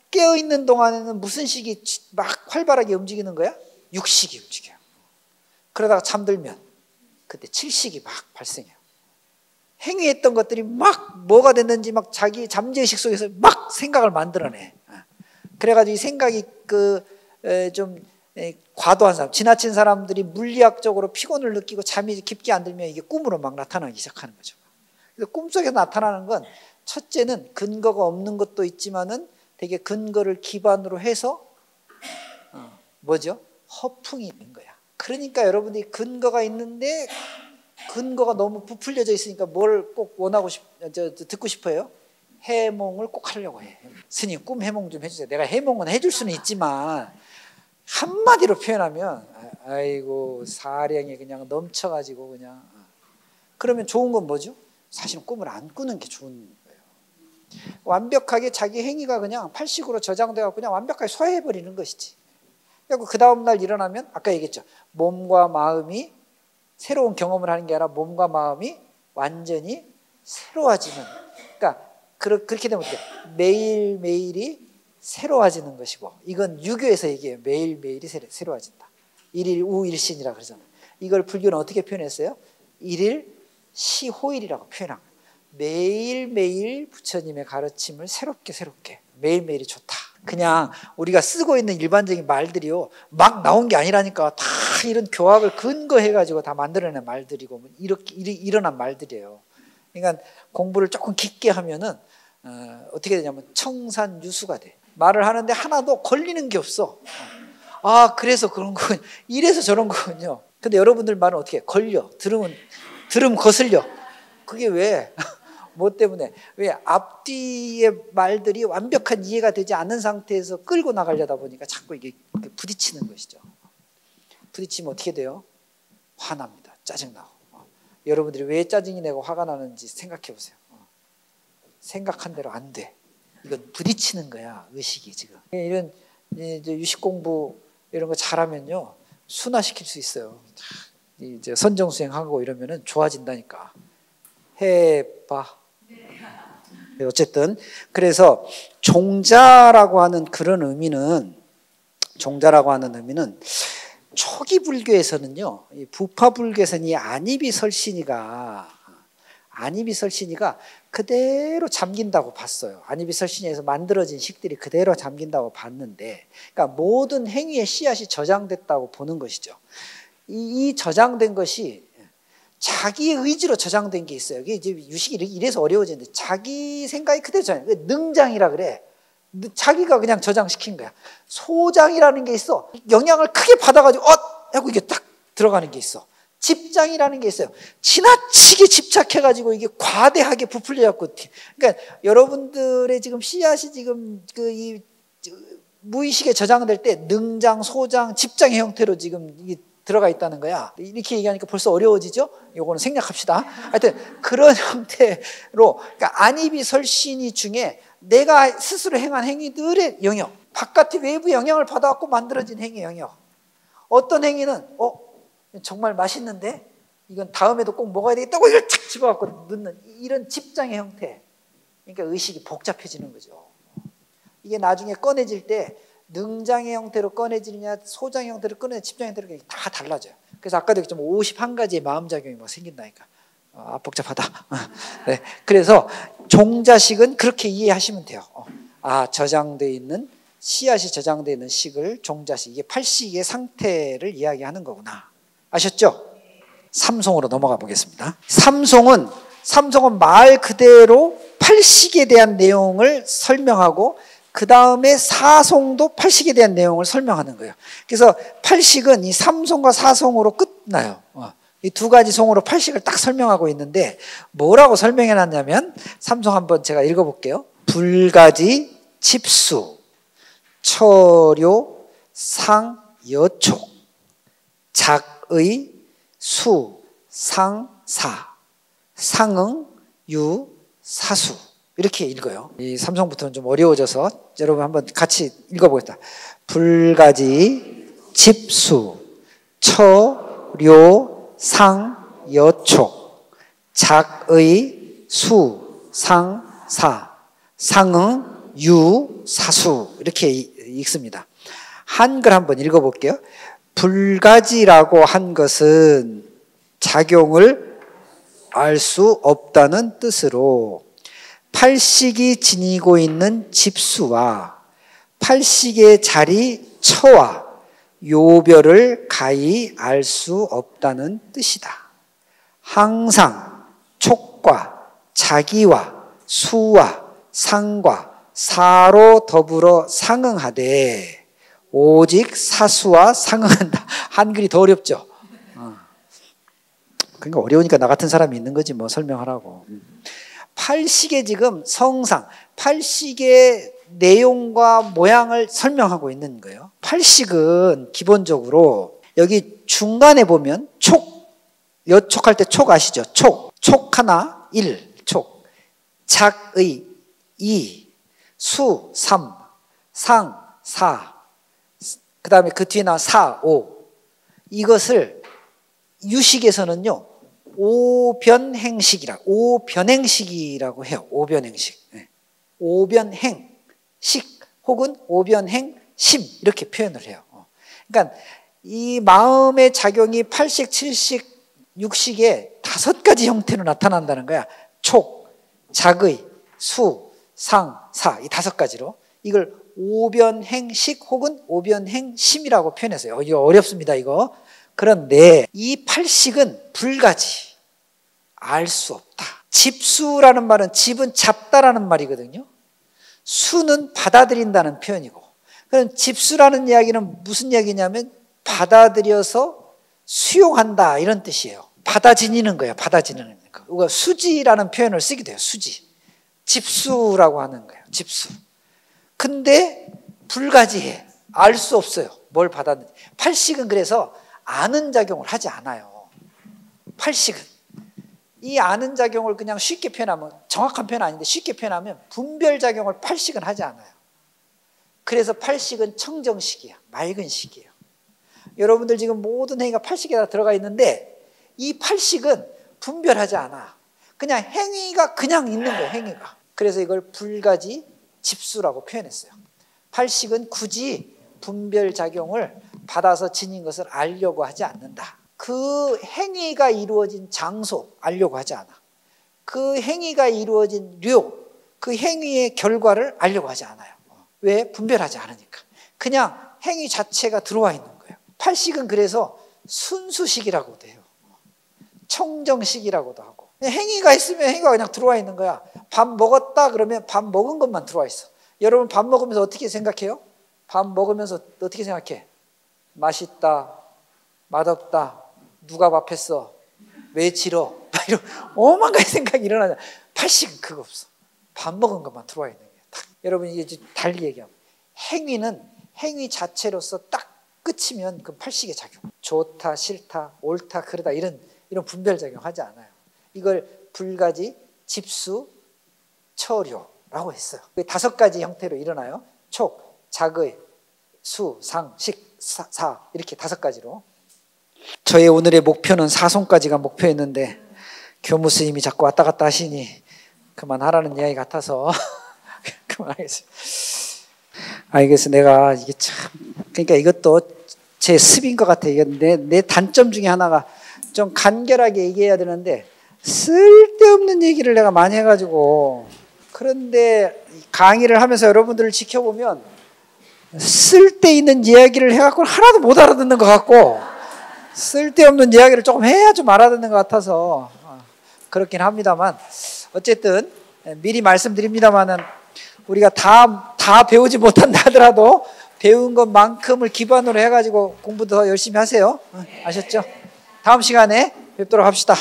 깨어있는 동안에는 무슨 식이 막 활발하게 움직이는 거야? 육식이 움직여요. 그러다가 잠들면 그때 칠식이 막 발생해요. 행위했던 것들이 막 뭐가 됐는지 막 자기 잠재의식 속에서 막 생각을 만들어내. 그래가지고 이 생각이 좀 과도한 사람, 지나친 사람들이 물리학적으로 피곤을 느끼고 잠이 깊게 안 들면 이게 꿈으로 막 나타나기 시작하는 거죠. 그래서 꿈속에서 나타나는 건 첫째는 근거가 없는 것도 있지만은 되게 근거를 기반으로 해서 뭐죠? 허풍이 있는 거야. 그러니까 여러분들이 근거가 있는데 근거가 너무 부풀려져 있으니까 뭘 꼭 듣고 싶어요? 해몽을 꼭 하려고 해. 스님 꿈 해몽 좀 해주세요. 내가 해몽은 해줄 수는 있지만 한마디로 표현하면 아이고 사량이 그냥 넘쳐가지고 그냥. 그러면 좋은 건 뭐죠? 사실은 꿈을 안 꾸는 게 좋은 거예요. 완벽하게 자기 행위가 그냥 팔식으로 저장돼서 그냥 완벽하게 소화해버리는 것이지. 그리고 그 다음날 일어나면 아까 얘기했죠. 몸과 마음이 새로운 경험을 하는 게 아니라 몸과 마음이 완전히 새로워지는. 그러니까 그렇게 되면 어떻게 매일매일이 새로워지는 것이고, 이건 유교에서 얘기해요. 매일매일이 새로워진다. 일일 우일신이라고 그러잖아요. 이걸 불교는 어떻게 표현했어요? 일일 시호일이라고 표현합니다. 매일매일 부처님의 가르침을 새롭게 매일매일이 좋다. 그냥 우리가 쓰고 있는 일반적인 말들이요 막 나온 게 아니라니까. 다 이런 교학을 근거해가지고 다 만들어낸 말들이고 이렇게 일어난 말들이에요. 그러니까 공부를 조금 깊게 하면은 어떻게 되냐면 청산유수가 돼. 말을 하는데 하나도 걸리는 게 없어. 그래서 그런 거군요. 이래서 저런 거군요. 근데 여러분들 말은 어떻게 걸려? 들으면 거슬려. 그게 왜? 뭐 때문에? 왜? 앞뒤의 말들이 완벽한 이해가 되지 않는 상태에서 끌고 나가려다 보니까 자꾸 이게 부딪히는 것이죠. 부딪히면 어떻게 돼요? 화납니다. 짜증나고. 여러분들이 왜 짜증이 나고 화가 나는지 생각해 보세요. 생각한 대로 안 돼. 이건 부딪히는 거야, 의식이 지금. 이런 이제 유식 공부 이런 거 잘하면요 순화시킬 수 있어요. 이제 선정 수행하고 이러면은 좋아진다니까. 해봐. 어쨌든 그래서 종자라고 하는 그런 의미는 종자라고 하는 의미는 초기 불교에서는요, 이 부파 불교에서는 이 안이비설신이가 그대로 잠긴다고 봤어요. 안이비설신에서 만들어진 식들이 그대로 잠긴다고 봤는데, 그러니까 모든 행위의 씨앗이 저장됐다고 보는 것이죠. 이 저장된 것이 자기의 의지로 저장된 게 있어요. 이게 이제 유식이 이래서 어려워지는데, 자기 생각이 그대로 저장. 능장이라 그래. 자기가 그냥 저장시킨 거야. 소장이라는 게 있어. 영향을 크게 받아가지고 하고 이게 딱 들어가는 게 있어. 집장이라는 게 있어요. 지나치게 집착해가지고 이게 과대하게 부풀려갖고, 그러니까 여러분들의 지금 씨앗이 지금 이 무의식에 저장될 때 능장, 소장, 집장의 형태로 지금 이게 들어가 있다는 거야. 이렇게 얘기하니까 벌써 어려워지죠? 요거는 생략합시다. 하여튼 그런 형태로, 그러니까 안이비설신이 중에 내가 스스로 행한 행위들의 영역, 바깥의 외부 영향을 받아갖고 만들어진 행위 영역. 어떤 행위는 정말 맛있는데 이건 다음에도 꼭 먹어야 되겠다고 이걸 착 집어갖고 넣는 이런 집장의 형태. 그러니까 의식이 복잡해지는 거죠. 이게 나중에 꺼내질 때 능장의 형태로 꺼내지느냐, 소장의 형태로 꺼내느냐, 집장의 형태로 다 달라져요. 그래서 아까도 좀 51가지의 마음작용이 생긴다니까. 복잡하다. 네. 그래서 종자식은 그렇게 이해하시면 돼요. 저장되어 있는, 씨앗이 저장되어 있는 식을 종자식, 이게 팔식의 상태를 이야기하는 거구나. 아셨죠? 삼송으로 넘어가 보겠습니다. 삼송은 말 그대로 팔식에 대한 내용을 설명하고, 그 다음에 사송도 팔식에 대한 내용을 설명하는 거예요. 그래서 팔식은 이 삼송과 사송으로 끝나요. 이 두 가지 송으로 팔식을 딱 설명하고 있는데, 뭐라고 설명해 놨냐면, 삼송 한번 제가 읽어볼게요. 불가지, 집수, 처료, 상, 여촉, 작의, 수, 상, 사, 상응, 유, 사수. 이렇게 읽어요. 이 삼송부터는 좀 어려워져서 여러분 한번 같이 읽어보겠다. 불가지, 집수, 처료, 상, 여촉, 작의, 수, 상, 사, 상응, 유, 사수. 이렇게 읽습니다. 한글 한번 읽어볼게요. 불가지라고 한 것은 작용을 알 수 없다는 뜻으로 팔식이 지니고 있는 집수와 팔식의 자리 처와 요별을 가히 알 수 없다는 뜻이다. 항상 촉과 자기와 수와 상과 사로 더불어 상응하되 오직 사수와 상응한다. 한글이 더 어렵죠? 그러니까 어려우니까 나 같은 사람이 있는 거지 뭐 설명하라고. 팔식의 지금 성상, 팔식의 내용과 모양을 설명하고 있는 거예요. 팔식은 기본적으로 여기 중간에 보면 촉, 여촉할 때 촉 아시죠? 촉 하나 1, 촉, 작의 2, 수 3, 상 4, 그 다음에 그 뒤에 나온 4, 5. 이것을 유식에서는요 오변행식이라고 해요. 오변행식. 네. 오변행식 혹은 오변행심 이렇게 표현을 해요. 그러니까 이 마음의 작용이 8식, 7식, 6식의 5가지 형태로 나타난다는 거야. 촉, 작의, 수, 상, 사 이 5가지로 이걸 오변행식 혹은 오변행심이라고 표현했어요. 이거 어렵습니다. 이거. 그런데 이 팔식은 불가지, 알 수 없다. 집수라는 말은 집은 잡다라는 말이거든요. 수는 받아들인다는 표현이고, 그럼 집수라는 이야기는 무슨 이야기냐면 받아들여서 수용한다 이런 뜻이에요. 받아 지니는 거예요. 받아 지니는 거. 우리가 수지라는 표현을 쓰기도 해요. 수지. 집수라고 하는 거예요. 집수. 근데 불가지해. 알 수 없어요. 뭘 받았는지. 팔식은 그래서 아는 작용을 하지 않아요. 팔식은. 이 아는 작용을 그냥 쉽게 표현하면, 정확한 표현 아닌데 쉽게 표현하면 분별 작용을 팔식은 하지 않아요. 그래서 팔식은 청정식이야. 맑은 식이에요. 여러분들 지금 모든 행위가 팔식에 다 들어가 있는데 이 팔식은 분별하지 않아. 그냥 행위가 그냥 있는 거예요. 행위가. 그래서 이걸 불가지 집수라고 표현했어요. 팔식은 굳이 분별 작용을 받아서 지닌 것을 알려고 하지 않는다. 그 행위가 이루어진 장소 알려고 하지 않아. 그 행위가 이루어진 료, 그 행위의 결과를 알려고 하지 않아요. 왜? 분별하지 않으니까. 그냥 행위 자체가 들어와 있는 거예요. 팔식은 그래서 순수식이라고도 해요. 청정식이라고도 하고. 행위가 있으면 행위가 그냥 들어와 있는 거야. 밥 먹었다 그러면 밥 먹은 것만 들어와 있어. 여러분 밥 먹으면서 어떻게 생각해요? 밥 먹으면서 어떻게 생각해? 맛있다, 맛없다, 누가 밥 했어, 왜 지러, 이런 오만 가지 생각이 일어나잖아. 팔식은 그거 없어. 밥 먹은 것만 들어와 있는 거야. 여러분 이게 달리 얘기하면 행위는 행위 자체로서 딱 끝이면 그 팔식의 작용. 좋다, 싫다, 옳다, 그르다 이런 분별 작용 하지 않아요. 이걸 불가지, 집수, 처료라고 했어요. 5가지 형태로 일어나요. 촉, 자의, 수, 상, 식, 사 이렇게 5가지로. 저의 오늘의 목표는 4손까지가 목표였는데 교무 스님이 자꾸 왔다 갔다 하시니 그만하라는 이야기 같아서 그만하겠습니다. 그래서 내가 이게 참, 그러니까 이것도 제 습인 것 같아. 이게 내 단점 중에 하나가 좀 간결하게 얘기해야 되는데 쓸데없는 얘기를 내가 많이 해가지고. 그런데 강의를 하면서 여러분들을 지켜보면 쓸데있는 이야기를 해갖고 하나도 못 알아듣는 것 같고 쓸데없는 이야기를 조금 해야 좀 알아듣는 것 같아서 그렇긴 합니다만, 어쨌든 미리 말씀드립니다만은 우리가 다 배우지 못한다 하더라도 배운 것만큼을 기반으로 해가지고 공부 더 열심히 하세요. 아셨죠? 다음 시간에 뵙도록 합시다.